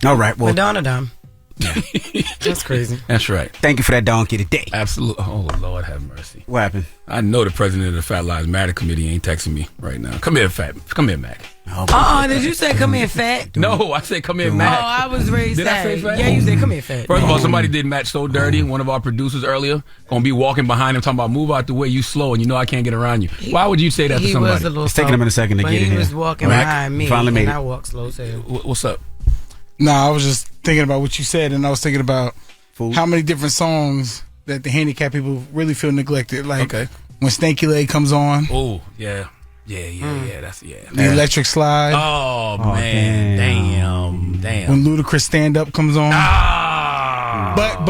All right, well, Madonna dumb. That's crazy. That's right. Thank you for that donkey today. Absolutely. Oh, Lord have mercy. What happened? I know the president of the Fat Lives Matter committee ain't texting me right now. Come here, Fat. Come here, Mack. Did you say come here, Fat? No, I said come here, Mack. Oh, I was ready to Did I say say Fat? Yeah, you said come here, Fat. First of all, somebody did Matt so dirty. One of our producers earlier gonna be walking behind him talking about move out the way, you slow, and you know I can't get around you. Why would you say that to somebody? Was a little It's taking him in a second to but get in he here. was walking Mack, behind me, finally made and it. I walked slow too. What's up? Nah, I was just thinking about what you said, and I was thinking about how many different songs that the handicapped people really feel neglected. Like when Stanky Leg comes on. Oh, yeah. That's The Electric Slide. Oh, man. Damn. When Ludacris Stand Up comes on. But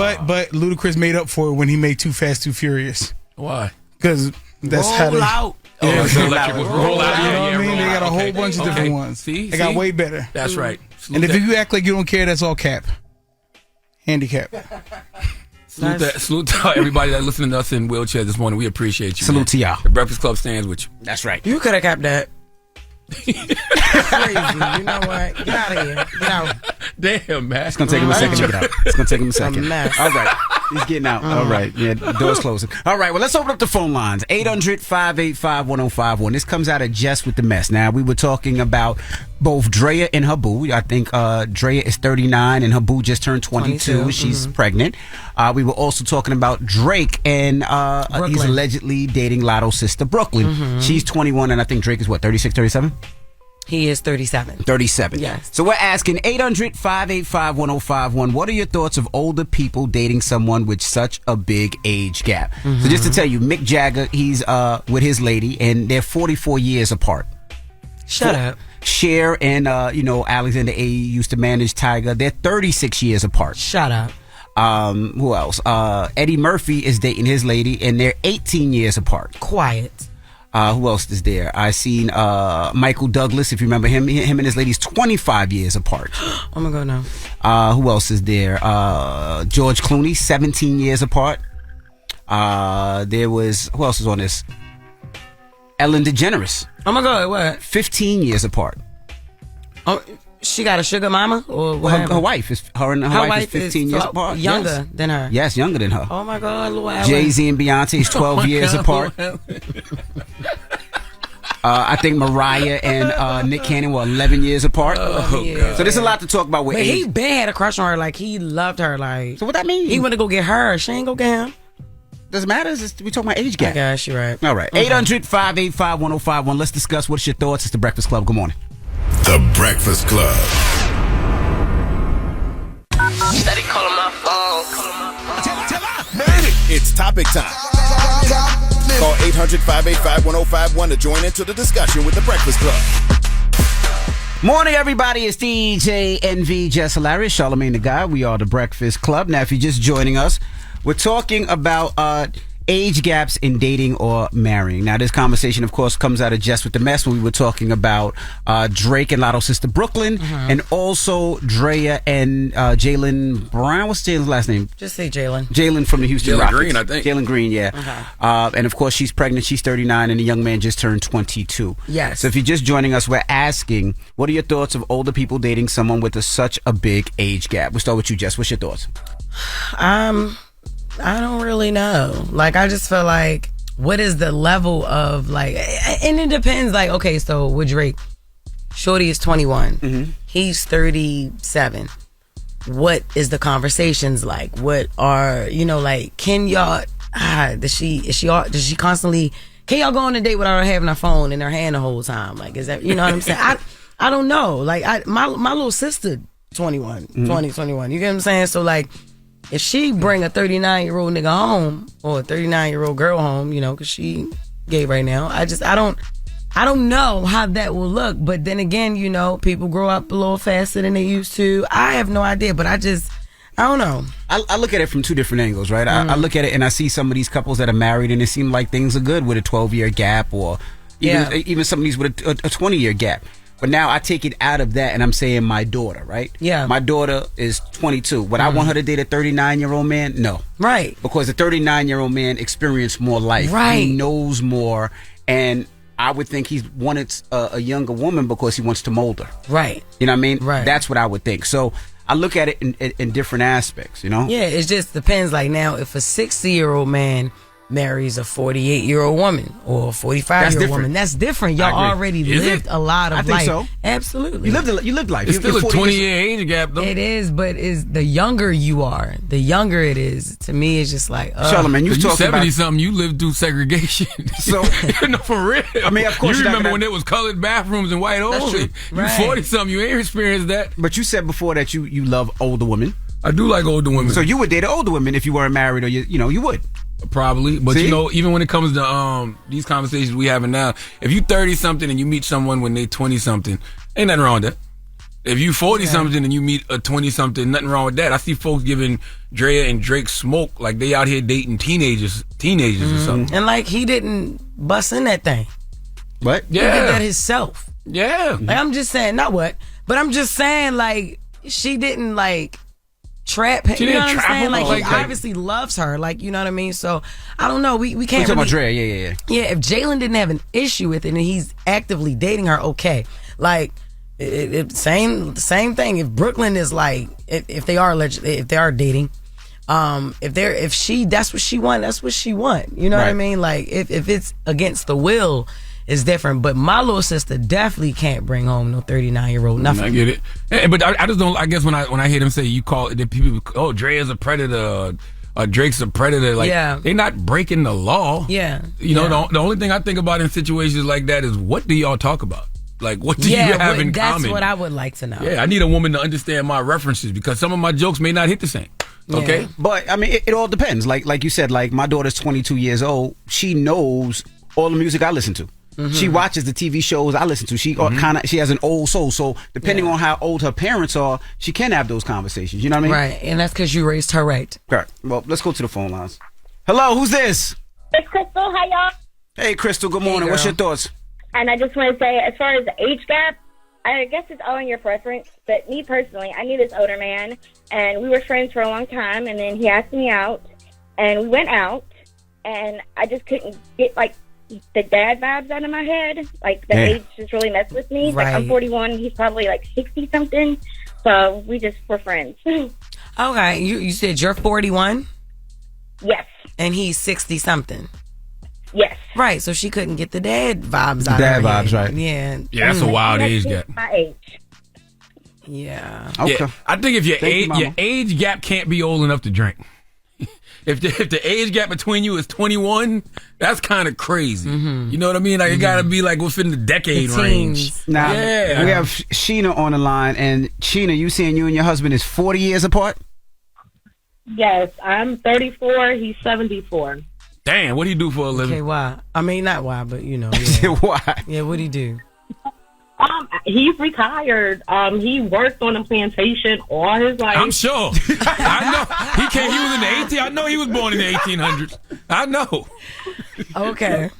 Ludacris made up for it when he made Too Fast, Too Furious. Why? Because that's how they... out. Yeah, the electric was roll out. You know what I mean? roll They got a out. whole Okay. bunch of different ones. See? They got way better. That's right. And if you act like you don't care, that's all cap. Handicap. Salute to everybody that listening to us in wheelchairs this morning. We appreciate you. Salute man. to y'all. The Breakfast Club stands with you. That's right. You could have kept that. Crazy. You know what? Get out of here. Get out. Damn, man. It's gonna take him a second to get out. It's gonna take him a second. mess. All right. He's getting out. All right. Yeah, the door's closing. All right. Well, let's open up the phone lines. 800-585-1051. This comes out of Jess With The Mess. Now, we were talking about both Drea and her boo. I think Drea is 39 and her boo just turned 22. She's pregnant. We were also talking about Drake and he's allegedly dating Lotto's sister, Brooklyn. She's 21 and I think Drake is what, 36, 37? He is 37. 37. Yes. So we're asking 800-585-1051. What are your thoughts of older people dating someone with such a big age gap? So just to tell you, Mick Jagger, he's with his lady, and they're 44 years apart. Shut up. Cher and Alexander A used to manage Tiger. They're 36 years apart. Shut up. Who else? Eddie Murphy is dating his lady, and they're 18 years apart. Quiet. Who else is there? I seen Michael Douglas, if you remember him. Him and his lady's 25 years apart. Oh my God, no. Who else is there? George Clooney, 17 years apart. There was, who else is on this? Ellen DeGeneres. Oh my God, what? 15 years apart. Oh, she got a sugar mama? Or what? Her wife is, her wife is 15 years apart. Younger than her. Yes, younger than her. Oh my God, Lord. Jay-Z and Beyonce is 12 years apart. I think Mariah and Nick Cannon were 11 years apart. Oh, yeah. So there's a lot to talk about with But age. he been had a crush on her. Like, he loved her. Like, so what that mean? He went to go get her. She ain't go get him. Doesn't matter. We talking about age gap. I guess you're right. All right. 800-585-1051. Let's discuss what's your thoughts. It's The Breakfast Club. Good morning. The Breakfast Club. Steady calling my phone. It's topic time. Call 800-585-1051 to join into the discussion with The Breakfast Club. Morning, everybody. It's DJ NV, Jess Hilarious, Charlamagne the Guy. We are The Breakfast Club. Now, if you're just joining us, we're talking about age gaps in dating or marrying. Now, this conversation, of course, comes out of Jess With The Mess when we were talking about Drake and Lotto's sister Brooklyn, and also Drea and Jalen Brown. What's Jalen's last name? Just say Jalen. Jalen from the Houston Jalen Rockets. Green, I think. Jalen Green, yeah. And of course, she's pregnant. She's 39, and the young man just turned 22. Yes. So if you're just joining us, we're asking, what are your thoughts of older people dating someone with such a big age gap? We'll start with you, Jess. What's your thoughts? I don't really know. Like, I just feel like, what is the level of, like, and it depends, like, okay, so with Drake, Shorty is 21. He's 37. What is the conversations like? What are, like, can y'all, does she constantly, can y'all go on a date without her having her phone in her hand the whole time? Like, is that, you know what I'm saying? I don't know. Like, my little sister, 21, 21. You get what I'm saying? So, like, if she bring a 39-year-old nigga home or a 39-year-old girl home, because she gay right now, I don't know how that will look. But then again, people grow up a little faster than they used to. I have no idea, but I don't know. I look at it from two different angles, right? I look at it and I see some of these couples that are married and it seems like things are good with a 12-year gap, or even some of these with a 20-year gap. But now I take it out of that and I'm saying my daughter, right? Yeah. My daughter is 22. Would I want her to date a 39-year-old man? No. Right. Because the 39-year-old man experienced more life. Right. He knows more. And I would think he wanted a younger woman because he wants to mold her. Right. You know what I mean? Right. That's what I would think. So I look at it in different aspects, Yeah, it just depends. Like, now, if a 60-year-old man marries a 48-year-old woman or a 45-year-old woman, that's different. Y'all already lived a lot of life. I think so. Absolutely. You lived life. It's still a 20-year age gap, though. It is, but the younger you are, the younger it is. To me, it's just like, Charlamagne, you talking 70 something, you lived through segregation. So no, for real. I mean, of course, you remember when there was colored bathrooms and white only. Right. You 40 something, you ain't experienced that. But you said before that you love older women. I do like older women. So you would date older women if you weren't married, or you would. Probably, but See? even when it comes to these conversations we having now, if you 30 something and you meet someone when they 20 something, ain't nothing wrong with that. If you 40 something and you meet a 20 something, nothing wrong with that. I see folks giving Drea and Drake smoke like they out here dating teenagers or something. And like, he didn't bust in that thing. What? He did that himself. Yeah. Like, I'm just saying, not what, but I'm just saying, like, she didn't like trap him. You know what I'm saying? Like, he obviously loves her. Like, you know what I mean? So I don't know. We can't. We're talking about Drea. Yeah. Yeah. If Jalen didn't have an issue with it and he's actively dating her, okay. Like, same thing. If Brooklyn is like, if they are dating, if she, that's what she want. That's what she want. You know what I mean? Like, if it's against the will, it's different. But my little sister definitely can't bring home no 39-year-old nothing. I get it. But I just don't. I guess when I hear them say you call it, people, oh, Drea's a predator. Drake's a predator. Like, they're not breaking the law. Yeah. You know, the only thing I think about in situations like that is, what do y'all talk about? Like, what do you have in common? That's what I would like to know. Yeah, I need a woman to understand my references, because some of my jokes may not hit the same. Okay? Yeah. But, I mean, it all depends. Like you said, like, my daughter's 22 years old. She knows all the music I listen to. Mm-hmm. She watches the TV shows I listen to. She she has an old soul. So depending on how old her parents are, she can have those conversations. You know what I mean? Right. And that's because you raised her right. Correct. Well, let's go to the phone lines. Hello, who's this? It's Crystal. Hi, y'all. Hey, Crystal. Good morning. What's your thoughts? And I just want to say, as far as the age gap, I guess it's all in your preference. But me personally, I knew this older man, and we were friends for a long time. And then he asked me out, and we went out, and I just couldn't get, like, the dad vibes out of my head. Like, the age just really messed with me. Right. Like, I'm 41, he's probably like 60 something. So we just were friends. Okay, you said you're 41? Yes. And he's 60 something. Yes. Right, so she couldn't get the dad vibes out dad of her vibes, head. right. Yeah. Yeah, that's a wild age gap. My age. Yeah. Okay. Yeah, I think if your age gap can't be old enough to drink. If the age gap between you is 21, that's kind of crazy. Mm-hmm. You know what I mean? Like, it got to be like within the decade range. Now, we have Sheena on the line. And Sheena, you saying you and your husband is 40 years apart? Yes, I'm 34. He's 74. Damn, what do you do for a living? Okay, why? I mean, not why, but you know. Yeah. Why? Yeah, what do you do? He's retired. He worked on a plantation all his life. I'm sure. I know. He was in the 18. I know he was born in the 1800s. I know. Okay.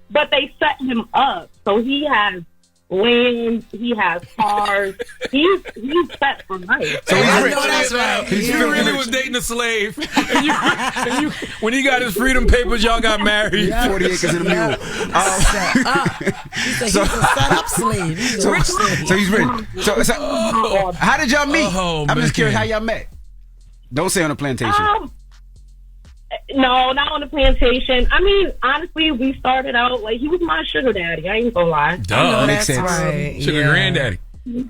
But they set him up, so he has land, he has cars. He's set for life. So I know that's right. He really was dating a slave. And when he got his freedom papers, y'all got married. 40 acres and a mule. He's a set up slave. He's a rich slave. So he's rich. So how did y'all meet? I'm just curious how y'all met. Don't say on a plantation. No, not on the plantation. I mean, honestly, we started out like he was my sugar daddy. I ain't gonna lie. Duh, makes sense. Right. Sugar granddaddy.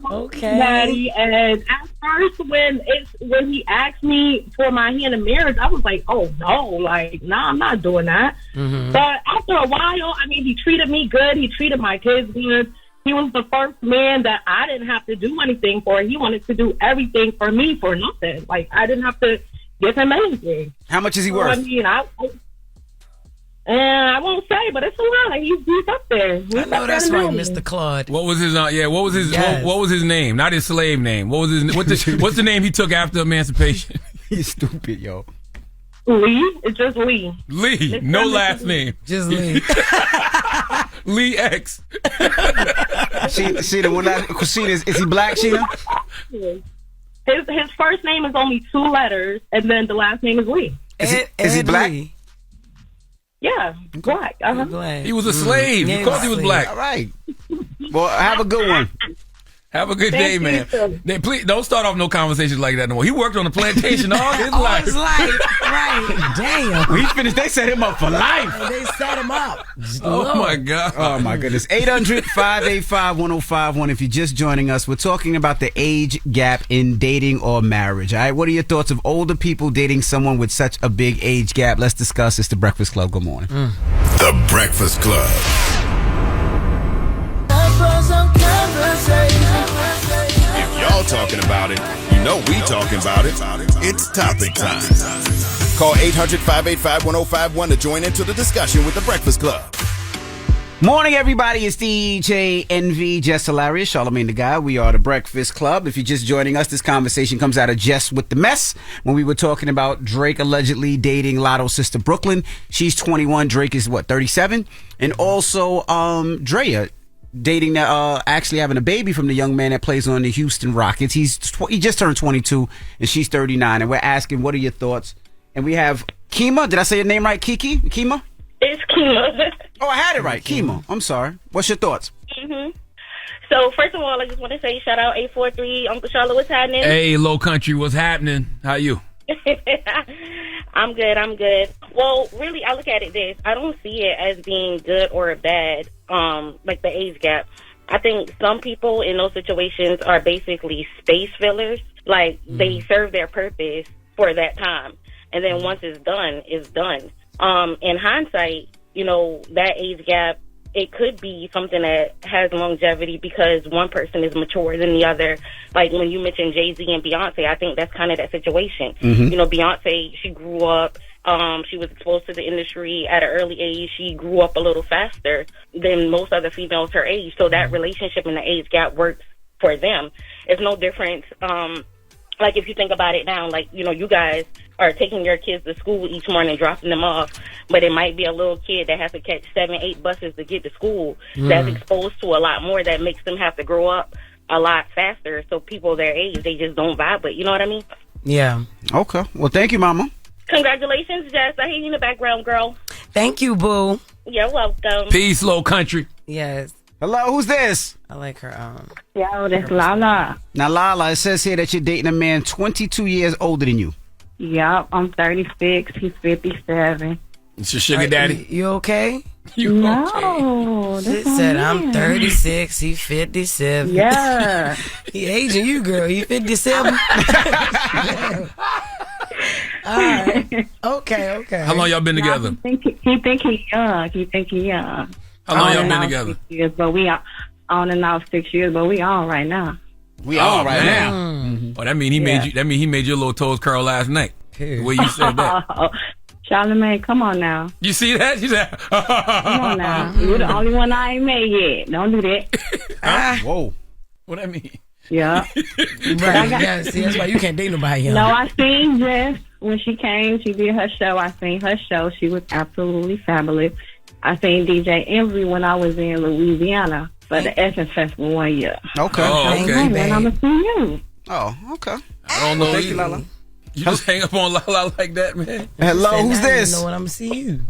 Okay. Daddy, and at first, when he asked me for my hand in marriage, I was like, "Oh no, like, nah, I'm not doing that." Mm-hmm. But after a while, I mean, he treated me good. He treated my kids good. He was the first man that I didn't have to do anything for. He wanted to do everything for me for nothing. Like I didn't have to give him anything. How much is he worth? I mean, I won't say, but it's a lot. He's up there. I know that's right, Mr. Claude. What was his? What was his? Yes. What was his name? Not his slave name. What was his? What's the name he took after emancipation? He's stupid, yo. Lee. It's just Lee. Lee. No last name. Just Lee. Lee X. Sheena, Sheena, is he black, Sheena? His first name is only 2 letters, and then the last name is Lee. Is he black? Lee. Yeah, black. Black. He was a slave. Yeah, Of course he was black. All right. Well, have a good one. Have a good day, man. Please don't start off no conversations like that no more. He worked on the plantation all his life. All his life. Right. Damn. When he finished, they set him up for life. They set him up. Oh, my God. Oh, my goodness. 800-585-1051. If you're just joining us, we're talking about the age gap in dating or marriage. All right. What are your thoughts of older people dating someone with such a big age gap? Let's discuss. It's The Breakfast Club. Good morning. The Breakfast Club. If y'all talking about it, you know we talking about it. It's topic time. Call 800-585-1051 to join into the discussion with The Breakfast Club. Morning, everybody. It's DJ NV, Jess Hilarious, Charlamagne the Guy. We are The Breakfast Club. If you're just joining us, this conversation comes out of Jess With The Mess when we were talking about Drake allegedly dating Lotto's sister Brooklyn. She's 21. Drake is, 37? And also Drea dating actually having a baby from the young man that plays on the Houston Rockets. He just turned 22 and she's 39. And we're asking, what are your thoughts? And we have Kima. Did I say your name right? Kima? It's Kima. Oh, I had it right. Kima. I'm sorry. What's your thoughts? So, first of all, I just want to say shout out 843. Uncle Charlotte, what's happening? Hey, Low Country, what's happening? How you? I'm good. Well, really, I look at it this. I don't see it as being good or bad, like the age gap. I think some people in those situations are basically space fillers. Like, they serve their purpose for that time. And then once it's done, it's done. In hindsight, that age gap, it could be something that has longevity because one person is mature than the other. Like when you mentioned Jay-Z and Beyonce, I think that's kind of that situation. Beyonce, she grew up, she was exposed to the industry at an early age. She grew up a little faster than most other females her age. So that relationship and the age gap works for them. It's no difference. Like if you think about it now, like, you guys are taking your kids to school each morning, dropping them off, but it might be a little kid that has to catch 7-8 buses to get to school that's exposed to a lot more that makes them have to grow up a lot faster. So people their age, they just don't vibe with, you know what I mean? Yeah. Okay. Well, thank you, Mama. Congratulations, Jess. I hear you in the background, girl. Thank you, boo. You're welcome. Peace, Low Country. Yes. Hello, who's this? I like her. Yo, that's Lala. Now, Lala, it says here that you're dating a man 22 years older than you. Yup, I'm 36. He's 57. It's your sugar daddy. You okay? No, She said, I'm 36, he 57. Yeah. He aging you, girl. You 57? All right. Okay. How long y'all been together? He think he young. How long y'all been together? 6 years, but we are on and off 6 years, but we on right now. We all right now. Oh, that mean he made you. That mean he made your little toes curl last night. The way you said that. Charlamagne, come on now. You see that? She said, Come on now. You're the only one I ain't made yet. Don't do that. Whoa. What that mean? Yeah. Right. Yeah, see, that's why you can't date nobody young. No, I seen Jess when she came. She did her show. I seen her show. She was absolutely fabulous. I seen DJ Envy when I was in Louisiana for the Essence Festival 1 year. Okay. Oh, okay. And I'm going to see you. Oh, okay. I don't know. Thank you, Lala. You just hang up on Lala like that, man. Hello, who's this? You know what I'm going to see you.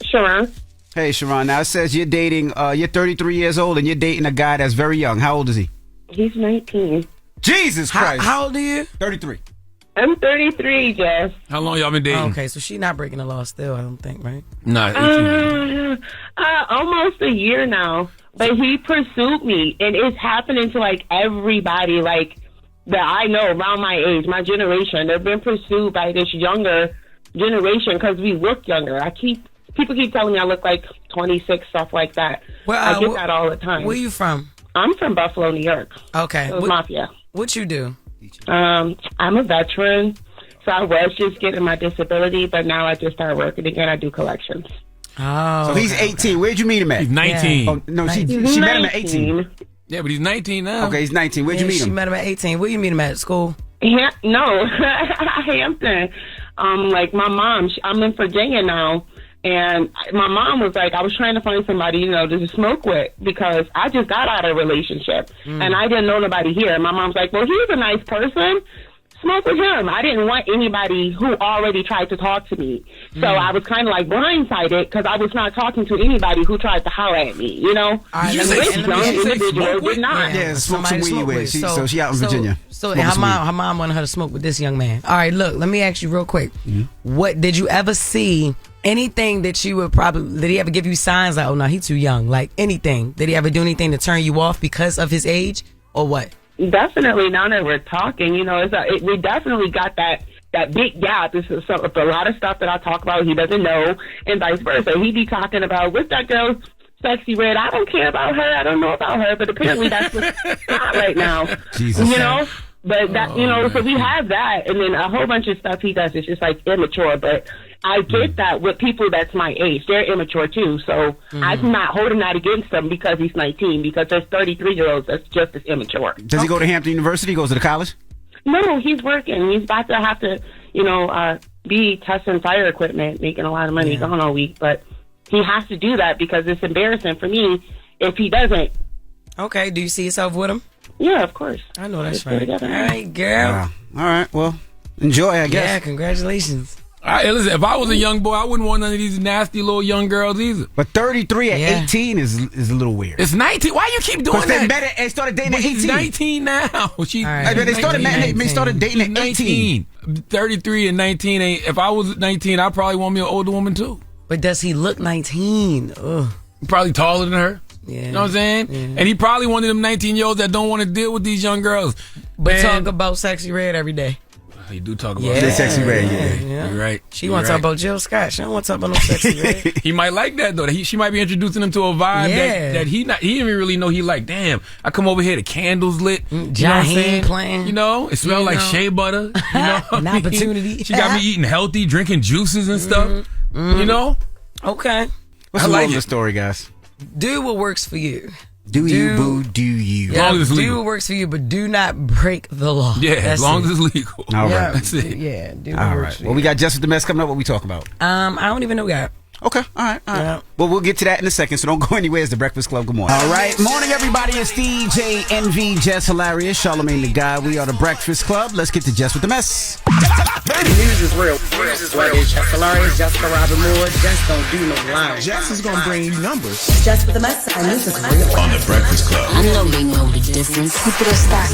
Sharon. Hey, Sharon. Now it says you're dating, you're 33 years old and you're dating a guy that's very young. How old is he? He's 19. Jesus Christ. How old are you? 33. I'm 33, Jess. How long y'all been dating? Okay, so she not breaking the law still, I don't think, right? Nah, almost a year now. But he pursued me, and it's happening to like everybody, like that I know around my age, my generation. They've been pursued by this younger generation because we look younger. People keep telling me I look like 26, stuff like that. Well, I get that all the time. Where you from? I'm from Buffalo, New York. Okay. So Mafia. What you do? I'm a veteran, so I was just getting my disability, but now I just started working again. I do collections. Oh. So he's 18. Where'd you meet him at? He's 19. Yeah. Oh, no, she He's met him at 18. Yeah, but he's 19 now. Okay, he's 19. Where'd you meet She him? met him at 18. Where you meet him at school? No, Hampton. Like my mom, I'm in Virginia now. And my mom was like, I was trying to find somebody, to smoke with because I just got out of a relationship and I didn't know nobody here. And my mom's like, well, he's a nice person. Smoke with him. I didn't want anybody who already tried to talk to me. So I was kind of like blindsided because I was not talking to anybody who tried to holler at me, Right, This young individual did not. Yeah, smoke some weed with. So she out in Virginia. So her mom wanted her to smoke with this young man. All right, look, let me ask you real quick. What did you ever see? Anything that you would probably, did he ever give you signs like, oh no, he's too young? Like anything? Did he ever do anything to turn you off because of his age or what? Definitely, now that we're talking, we definitely got that big gap. This is a lot of stuff that I talk about he doesn't know, and vice versa. He be talking about, what's that girl, Sexy Red? I don't care about her. I don't know about her, but apparently that's what's hot right now. Jesus. But that, so we have that, and then a whole bunch of stuff he does is just like immature, but I get that with people that's my age. They're immature too, so I'm not holding that against them because he's 19, because there's 33-year-olds that's just as immature. Does he go to Hampton University? Goes to the college? No, he's working. He's about to have to, be testing fire equipment, making a lot of money, gone all week, but he has to do that because it's embarrassing for me if he doesn't. Okay, do you see yourself with him? Yeah, of course. I know that's right. All right, girl. All right, well, enjoy, I guess. Yeah, congratulations. All right, listen, if I was a young boy, I wouldn't want none of these nasty little young girls either. But 33 at 18 is a little weird. It's 19. Why you keep doing that? They started dating at 18. He's 19 now. They started dating at 18. 33 and 19 ain't. If I was 19, I'd probably want me an older woman too. But does he look 19? Ugh. Probably taller than her. Yeah. You know what I'm saying? Yeah. And he probably one of them 19-year-olds that don't want to deal with these young girls. But talk about Sexy Red every day. You do talk about Sexy Red, yeah. You're right. She want to talk about Jill Scott. She don't want to talk about no Sexy Red. He might like that though. She might be introducing him to a vibe that he didn't even really know he liked. Damn, I come over here, the candles lit. Jaheen playing. It smelled like shea butter. An opportunity. She got me eating healthy, drinking juices and stuff. Okay. What's the moral of the story, guys? Do what works for you. Do you, boo, do you. Yeah, do what works for you, but do not break the law. Yeah, as long as it's legal. All right. That's it. Yeah, do what All works right. for Well, you. we got Jess With The Mess coming up. What we talking about? I don't even know that. Okay, all right. Well, we'll get to that in a second, so don't go anywhere. It's The Breakfast Club. Good morning. All right. Morning, everybody. It's DJ Envy, Jess Hilarious, Charlamagne the Guy. We are The Breakfast Club. Let's get to Jess With The Mess. News is real. Jess Hilarious, Jess Moore. Jess don't do no lying. Jess is gonna bring you numbers. Jess With The Mess, and this is real. On The Breakfast Club. I know they know the difference. Keep it a stack.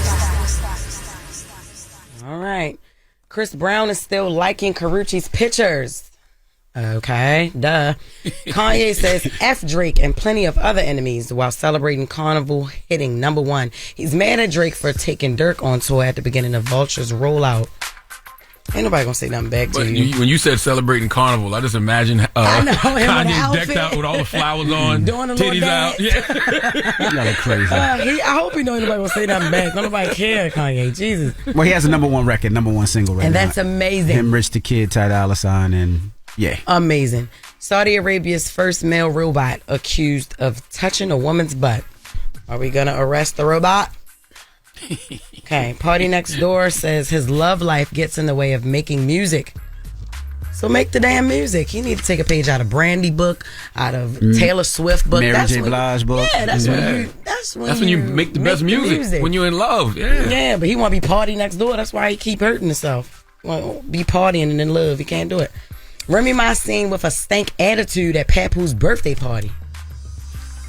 All right. Chris Brown is still liking Karrueche's pictures. Okay, duh. Kanye says F Drake and plenty of other enemies while celebrating Carnival hitting #1. He's mad at Drake for taking Dirk on tour at the beginning of Vulture's rollout. Ain't nobody gonna say nothing back to you. When you said celebrating Carnival, I just imagine Kanye decked out with all the flowers on, doing a titties out. Yeah. Y'all are crazy. I hope he know nobody gonna say nothing back. Nobody care, Kanye. Jesus. Well, he has a #1 record, #1 single right and now. that's amazing. Him, Rich the Kid, Ty Dolla $ign, and yeah. Amazing. Saudi Arabia's first male robot accused of touching a woman's butt. Are we gonna arrest the robot? Okay. Party Next Door says his love life gets in the way of making music. So make the damn music. He need to take a page out of Brandy book, out of Taylor Swift book. Mary J. Blige book. Yeah, that's when you make the best music. When you're in love. Yeah, but he want to be party next door. That's why he keep hurting himself. Want to be partying and in love. He can't do it. Remy Ma seen with a stank attitude at Papoose birthday party.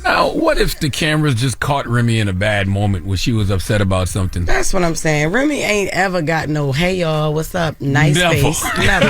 Now, what if the cameras just caught Remy in a bad moment when she was upset about something? That's what I'm saying. Remy ain't ever got no, hey y'all, what's up, nice face. Never.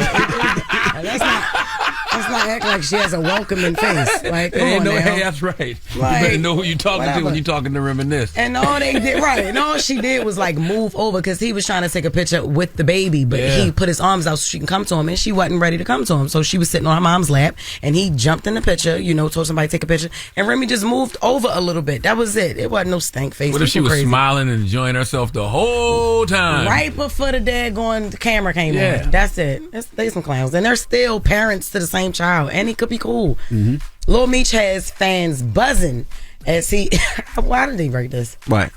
Let's not act like she has a welcoming face. Like, come on now. Hey, that's right. Like, you better know who you talking to when you talking to Reminisce. And all they did, right, and all she did was like move over because he was trying to take a picture with the baby, but he put his arms out so she can come to him, and she wasn't ready to come to him. So she was sitting on her mom's lap, and he jumped in the picture, told somebody to take a picture, and Remy just moved over a little bit. That was it. It wasn't no stank face. What if she was smiling and enjoying herself the whole time? Right before the daggone camera came on. That's it. They some clowns. And they're still parents to the same child, and he could be cool. Mm-hmm. Lil Meech has fans buzzing as he... Why did they write this? What?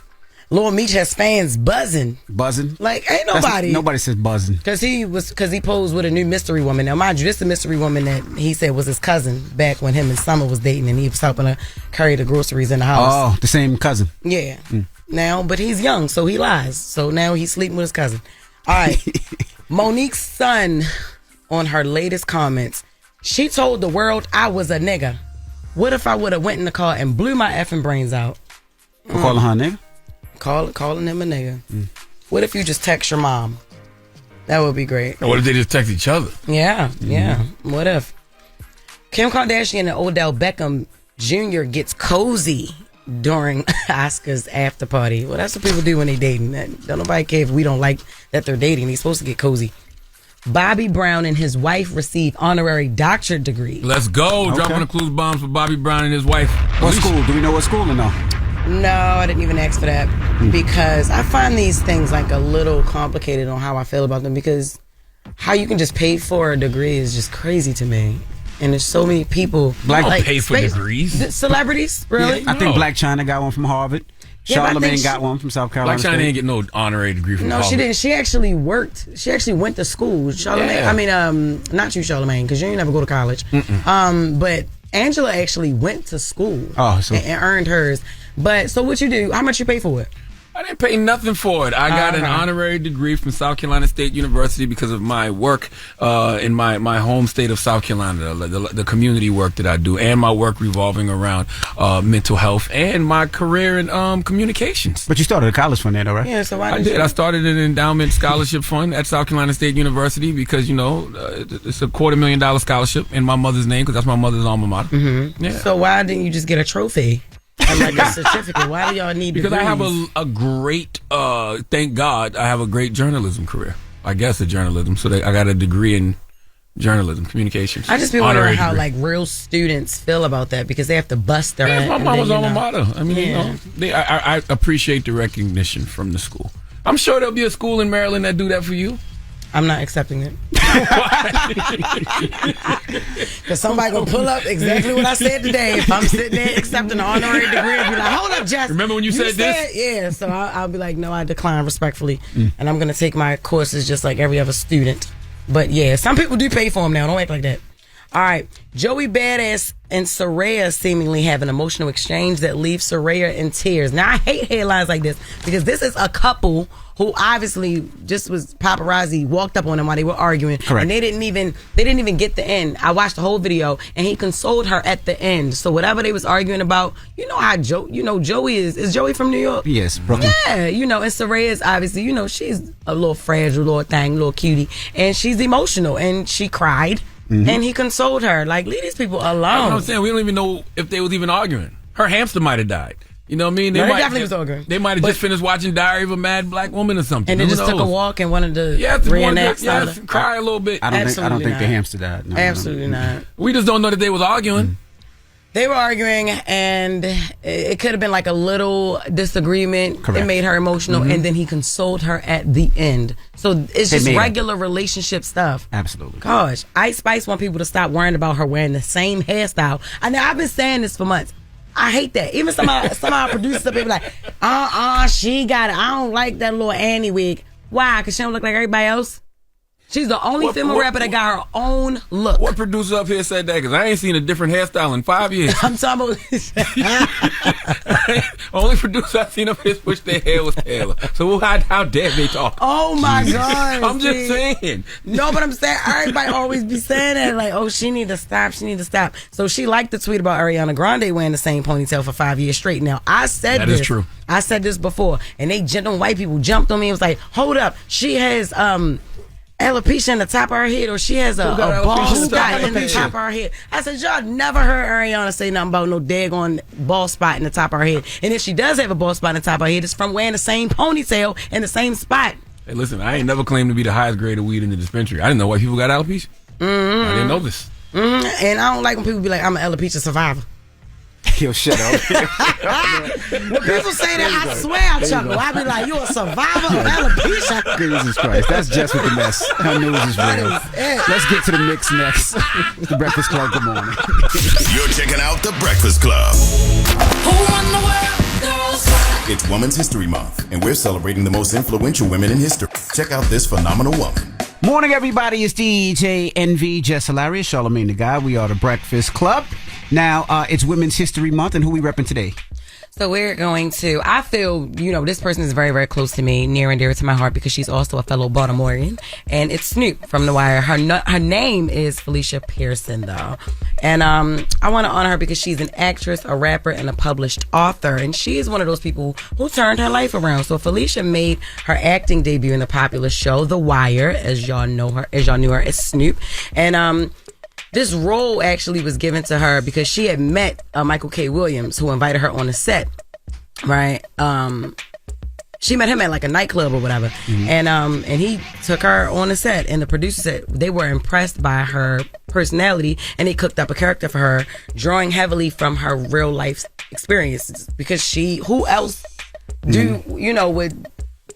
Lil Meech has fans buzzing. Buzzing? Like, ain't nobody... Nobody says buzzing. Because he posed with a new mystery woman. Now, mind you, this is the mystery woman that he said was his cousin back when him and Summer was dating, and he was helping her carry the groceries in the house. Oh, the same cousin. Yeah. Now, but he's young, so he lies. So now he's sleeping with his cousin. All right. Monique's son, on her latest comments, she told the world I was a nigga. What if I would have went in the car and blew my effing brains out? For calling her a nigga? Calling him a nigga. What if you just text your mom? That would be great. What if they just text each other? Yeah. What if? Kim Kardashian and Odell Beckham Jr. gets cozy during Oscars after party. Well, that's what people do when they dating. Don't nobody care if we don't like that they're dating. He's supposed to get cozy. Bobby Brown and his wife receive honorary doctorate degree. Let's go. Drop on the clues bombs for Bobby Brown and his wife. What school? Do we know what school or no? No, I didn't even ask for that because I find these things like a little complicated on how I feel about them, because how you can just pay for a degree is just crazy to me. And there's so many people pay for degrees. Celebrities, really? Yeah, I think Black China got one from Harvard. Charlamagne got one from South Carolina. Black China didn't get no honorary degree from Harvard. No, she didn't. She actually worked. She actually went to school. Charlamagne. I mean, not you, Charlamagne, because you ain't never go to college. But Angela actually went to school. And earned hers. But so what you do? How much you pay for it? I didn't pay nothing for it. I got an honorary degree from South Carolina State University because of my work in my home state of South Carolina, the community work that I do, and my work revolving around mental health and my career in communications. But you started a college fund there, though, right? Yeah, so I did. I started an endowment scholarship fund at South Carolina State University because, it's a $250,000 scholarship in my mother's name because that's my mother's alma mater. Mm-hmm. Yeah. So why didn't you just get a trophy? Like a certificate. Why do y'all need degrees? Because I have a great, thank God, I have a great journalism career. I guess a journalism. So I got a degree in journalism, communications. I just be wondering how like real students feel about that because they have to bust their ass. My mama's alma mater. I mean, I appreciate the recognition from the school. I'm sure there'll be a school in Maryland that do that for you. I'm not accepting it. Because somebody gonna pull up exactly what I said today. If I'm sitting there accepting an honorary degree, I'll be like, hold up, Jess. Remember when you said this? Yeah, so I'll be like, no, I decline respectfully. And I'm gonna take my courses just like every other student. But yeah, some people do pay for them now. Don't act like that. All right, Joey Badass and Soraya seemingly have an emotional exchange that leaves Soraya in tears. Now, I hate headlines like this because this is a couple who obviously just was paparazzi walked up on them while they were arguing. Correct. And they didn't even get the end. I watched the whole video and he consoled her at the end. So whatever they was arguing about, you know how Joey is Joey from New York? Yes, Brooklyn. Yeah, and Soraya is obviously, she's a little fragile, little thing, little cutie, and she's emotional and she cried. And he consoled her. Like, leave these people alone. That's what I'm saying. We don't even know if they was even arguing. Her hamster might have died. You know what I mean? They definitely was arguing. They might have just finished watching Diary of a Mad Black Woman or something. And they just took a walk and wanted to reenact. Cry a little bit. I don't think the hamster died. No, Absolutely not. We just don't know that they was arguing. They were arguing, and it could have been like a little disagreement. Correct. It made her emotional, and then he consoled her at the end. So it's just regular relationship stuff. Absolutely. Gosh, Ice Spice want people to stop worrying about her wearing the same hairstyle. I know I've been saying this for months. I hate that. Even some of our producers up here be like, she got it. I don't like that little Annie wig. Why? Because she don't look like everybody else? She's the only female rapper that got her own look. What producer up here said that? Because I ain't seen a different hairstyle in 5 years. I'm talking about... Only producer I seen up here wish their hair was Taylor. So how dare they talk? Oh my God. I'm just saying. No, but I'm saying everybody always be saying that. Like, oh, she need to stop. She need to stop. So she liked the tweet about Ariana Grande wearing the same ponytail for 5 years straight. Now, I said that is true. I said this before. And them white people jumped on me and was like, hold up. She has... alopecia in the top of her head, or she has a bald spot in the top of her head. I said, y'all never heard Ariana say nothing about no daggone bald spot in the top of her head. And if she does have a bald spot in the top of her head, it's from wearing the same ponytail in the same spot. Hey, listen, I ain't never claimed to be the highest grade of weed in the dispensary. I didn't know white people got alopecia. I didn't know this. And I don't like when people be like, I'm an alopecia survivor. Yo, shut up. When people say that, I swear I chuckle. I be like, you a survivor of alopecia? Jesus Christ. That's Jess With The Mess. Her news is real. Let's get to the mix next. The Breakfast Club, good morning. You're checking out The Breakfast Club. Who run the world, girls? It's Women's History Month, and we're celebrating the most influential women in history. Check out this phenomenal woman. Morning, everybody. It's DJ NV, Jess Hilarious, Charlamagne the Guy. We are The Breakfast Club. Now, it's Women's History Month, and who we repping today? So we're going to, I feel, this person is very, very close to me, near and dear to my heart, because she's also a fellow Baltimorean, and it's Snoop from The Wire. Her name is Felicia Pearson, though. And I want to honor her because she's an actress, a rapper, and a published author, and she is one of those people who turned her life around. So Felicia made her acting debut in the popular show The Wire, as y'all knew her as Snoop. And this role actually was given to her because she had met Michael K. Williams, who invited her on the set, right? She met him at like a nightclub or whatever, and he took her on the set. And the producer said they were impressed by her personality, and they cooked up a character for her, drawing heavily from her real life experiences. Because who else would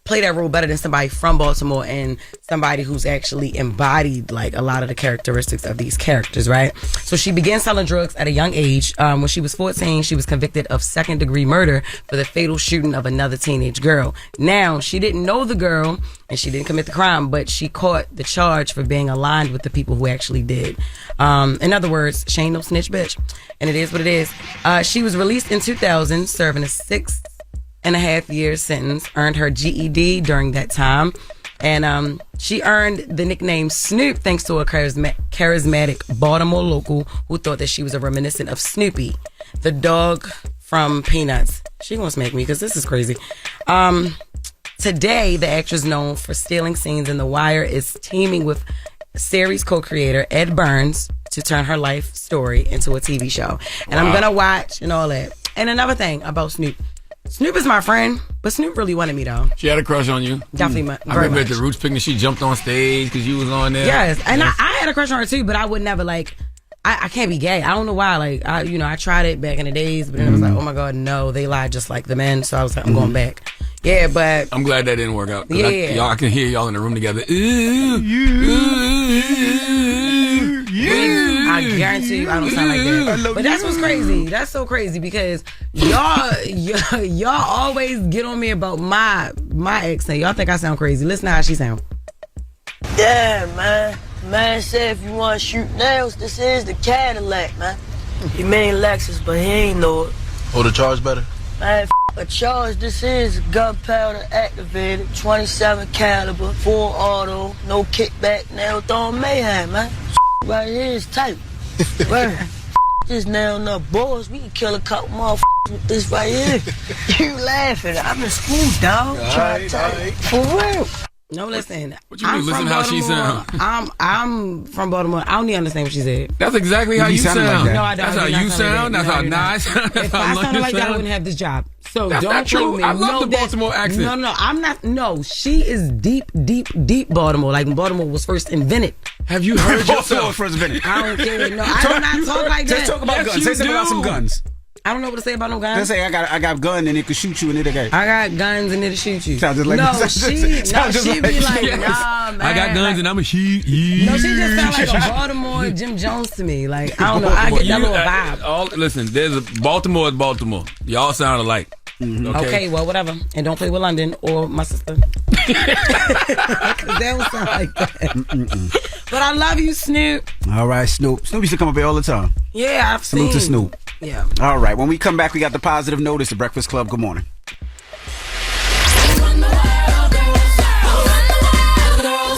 play that role better than somebody from Baltimore and somebody who's actually embodied like a lot of the characteristics of these characters, right? So she began selling drugs at a young age. When she was 14, she was convicted of second-degree murder for the fatal shooting of another teenage girl. Now, she didn't know the girl and she didn't commit the crime, but she caught the charge for being aligned with the people who actually did. In other words, she ain't no snitch bitch. And it is what it is. She was released in 2000, serving a 6.5-year sentence, earned her GED during that time, and she earned the nickname Snoop thanks to a charismatic Baltimore local who thought that she was a reminiscent of Snoopy, the dog from Peanuts. She wants to make me because this is crazy. Today, the actress known for stealing scenes in The Wire is teaming with series co-creator Ed Burns to turn her life story into a TV show. And I'm going to watch and all that. And another thing about Snoop. Snoop is my friend, but Snoop really wanted me, though. She had a crush on you? Definitely. I remember at the Roots picnic, she jumped on stage because you was on there. Yes, and I had a crush on her, too, but I would never, I can't be gay. I don't know why. I tried it back in the days, but then I was like, oh, my God, no, they lied just like the men, so I was like, I'm going back. Yeah, but... I'm glad that didn't work out. Yeah. I can hear y'all in the room together. I guarantee you I don't sound like that. But that's what's crazy. That's so crazy because y'all always get on me about my accent. Y'all think I sound crazy. Listen to how she sound. Yeah, man. Man said if you want to shoot nails, this is the Cadillac, man. He made Lexus, but he ain't know it. Oh, the charge better? Man, a charge, this is gunpowder activated, 27 caliber, full auto, no kickback, nail throwing mayhem, man. Right here is tight. Word. This nail up boys, we can kill a couple motherfuckers with this right here. You laughing? I'm in school, dog. Trying to tell you. For real. No, listen. What you mean? Listen how she sound. I'm from Baltimore. I don't even understand what she said. That's exactly how you sound. Like No, I don't. That's how you sound. That's how nice. If I sounded like that, I wouldn't have this job. So That's don't not play true. with me. I love the Baltimore accent. No, I'm not. No, she is deep Baltimore. Like when Baltimore was first invented. Have you heard yourself? First minute. I don't care. No, I do not talk like that. Let's talk about guns. Say something about some guns. I don't know what to say about no guns. Let's say I got a gun and it could shoot you and it'll get. I got guns and it'll shoot you. Sounds just like she be like, nah, man. I got guns and I'm a shoot. No, she just sound like a Baltimore Jim Jones to me. Like, I don't know. I get that little vibe. Listen, Baltimore is Baltimore. Y'all sound alike. Mm-hmm. Okay, well, whatever. And don't play with London or my sister. Because they don't sound like that. But I love you, Snoop. All right, Snoop. Snoop used to come up here all the time. Yeah, I've seen. Salute to Snoop. Yeah. All right, when we come back, we got the positive notice. The Breakfast Club. Good morning.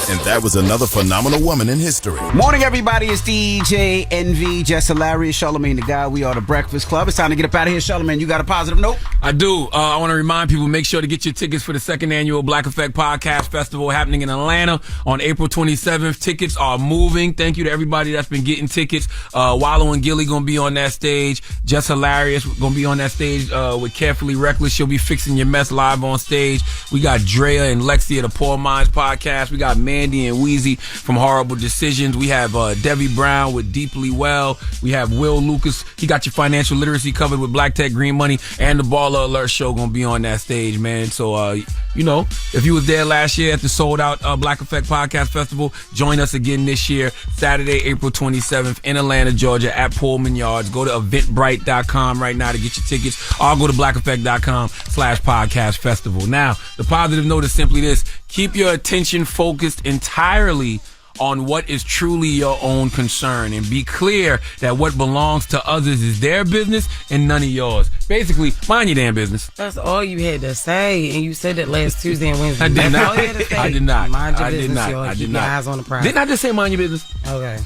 And that was another phenomenal woman in history. Morning, everybody. It's DJ NV, Jess Hilarious, Charlamagne the Guy. We are the Breakfast Club. It's time to get up out of here. Charlamagne, you got a positive note? I do. I want to remind people, make sure to get your tickets for the second annual Black Effect Podcast Festival happening in Atlanta on April 27th. Tickets are moving. Thank you to everybody that's been getting tickets. Wallow and Gilly going to be on that stage. Jess Hilarious going to be on that stage with Carefully Reckless. She'll be fixing your mess live on stage. We got Drea and Lexi of the Poor Minds Podcast. We got Mandy and Weezy from Horrible Decisions. We have Debbie Brown with Deeply Well. We have Will Lucas. He got your financial literacy covered with Black Tech Green Money. And the Baller Alert Show going to be on that stage, man. So, if you was there last year at the sold out Black Effect Podcast Festival, join us again this year, Saturday, April 27th in Atlanta, Georgia at Pullman Yards. Go to eventbrite.com right now to get your tickets. Or go to blackeffect.com/podcast festival. Now, the positive note is simply this. Keep your attention focused entirely on what is truly your own concern, and be clear that what belongs to others is their business and none of yours. Basically, mind your damn business. That's all you had to say, and you said that last Tuesday and Wednesday. I did That's not. all you had to say. I did not. Mind your I business, did not. y'all. I did Keep not. your eyes on the prize. Didn't I just say mind your business? Okay.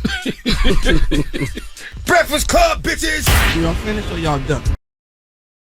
Breakfast Club, bitches! Y'all finished or y'all done?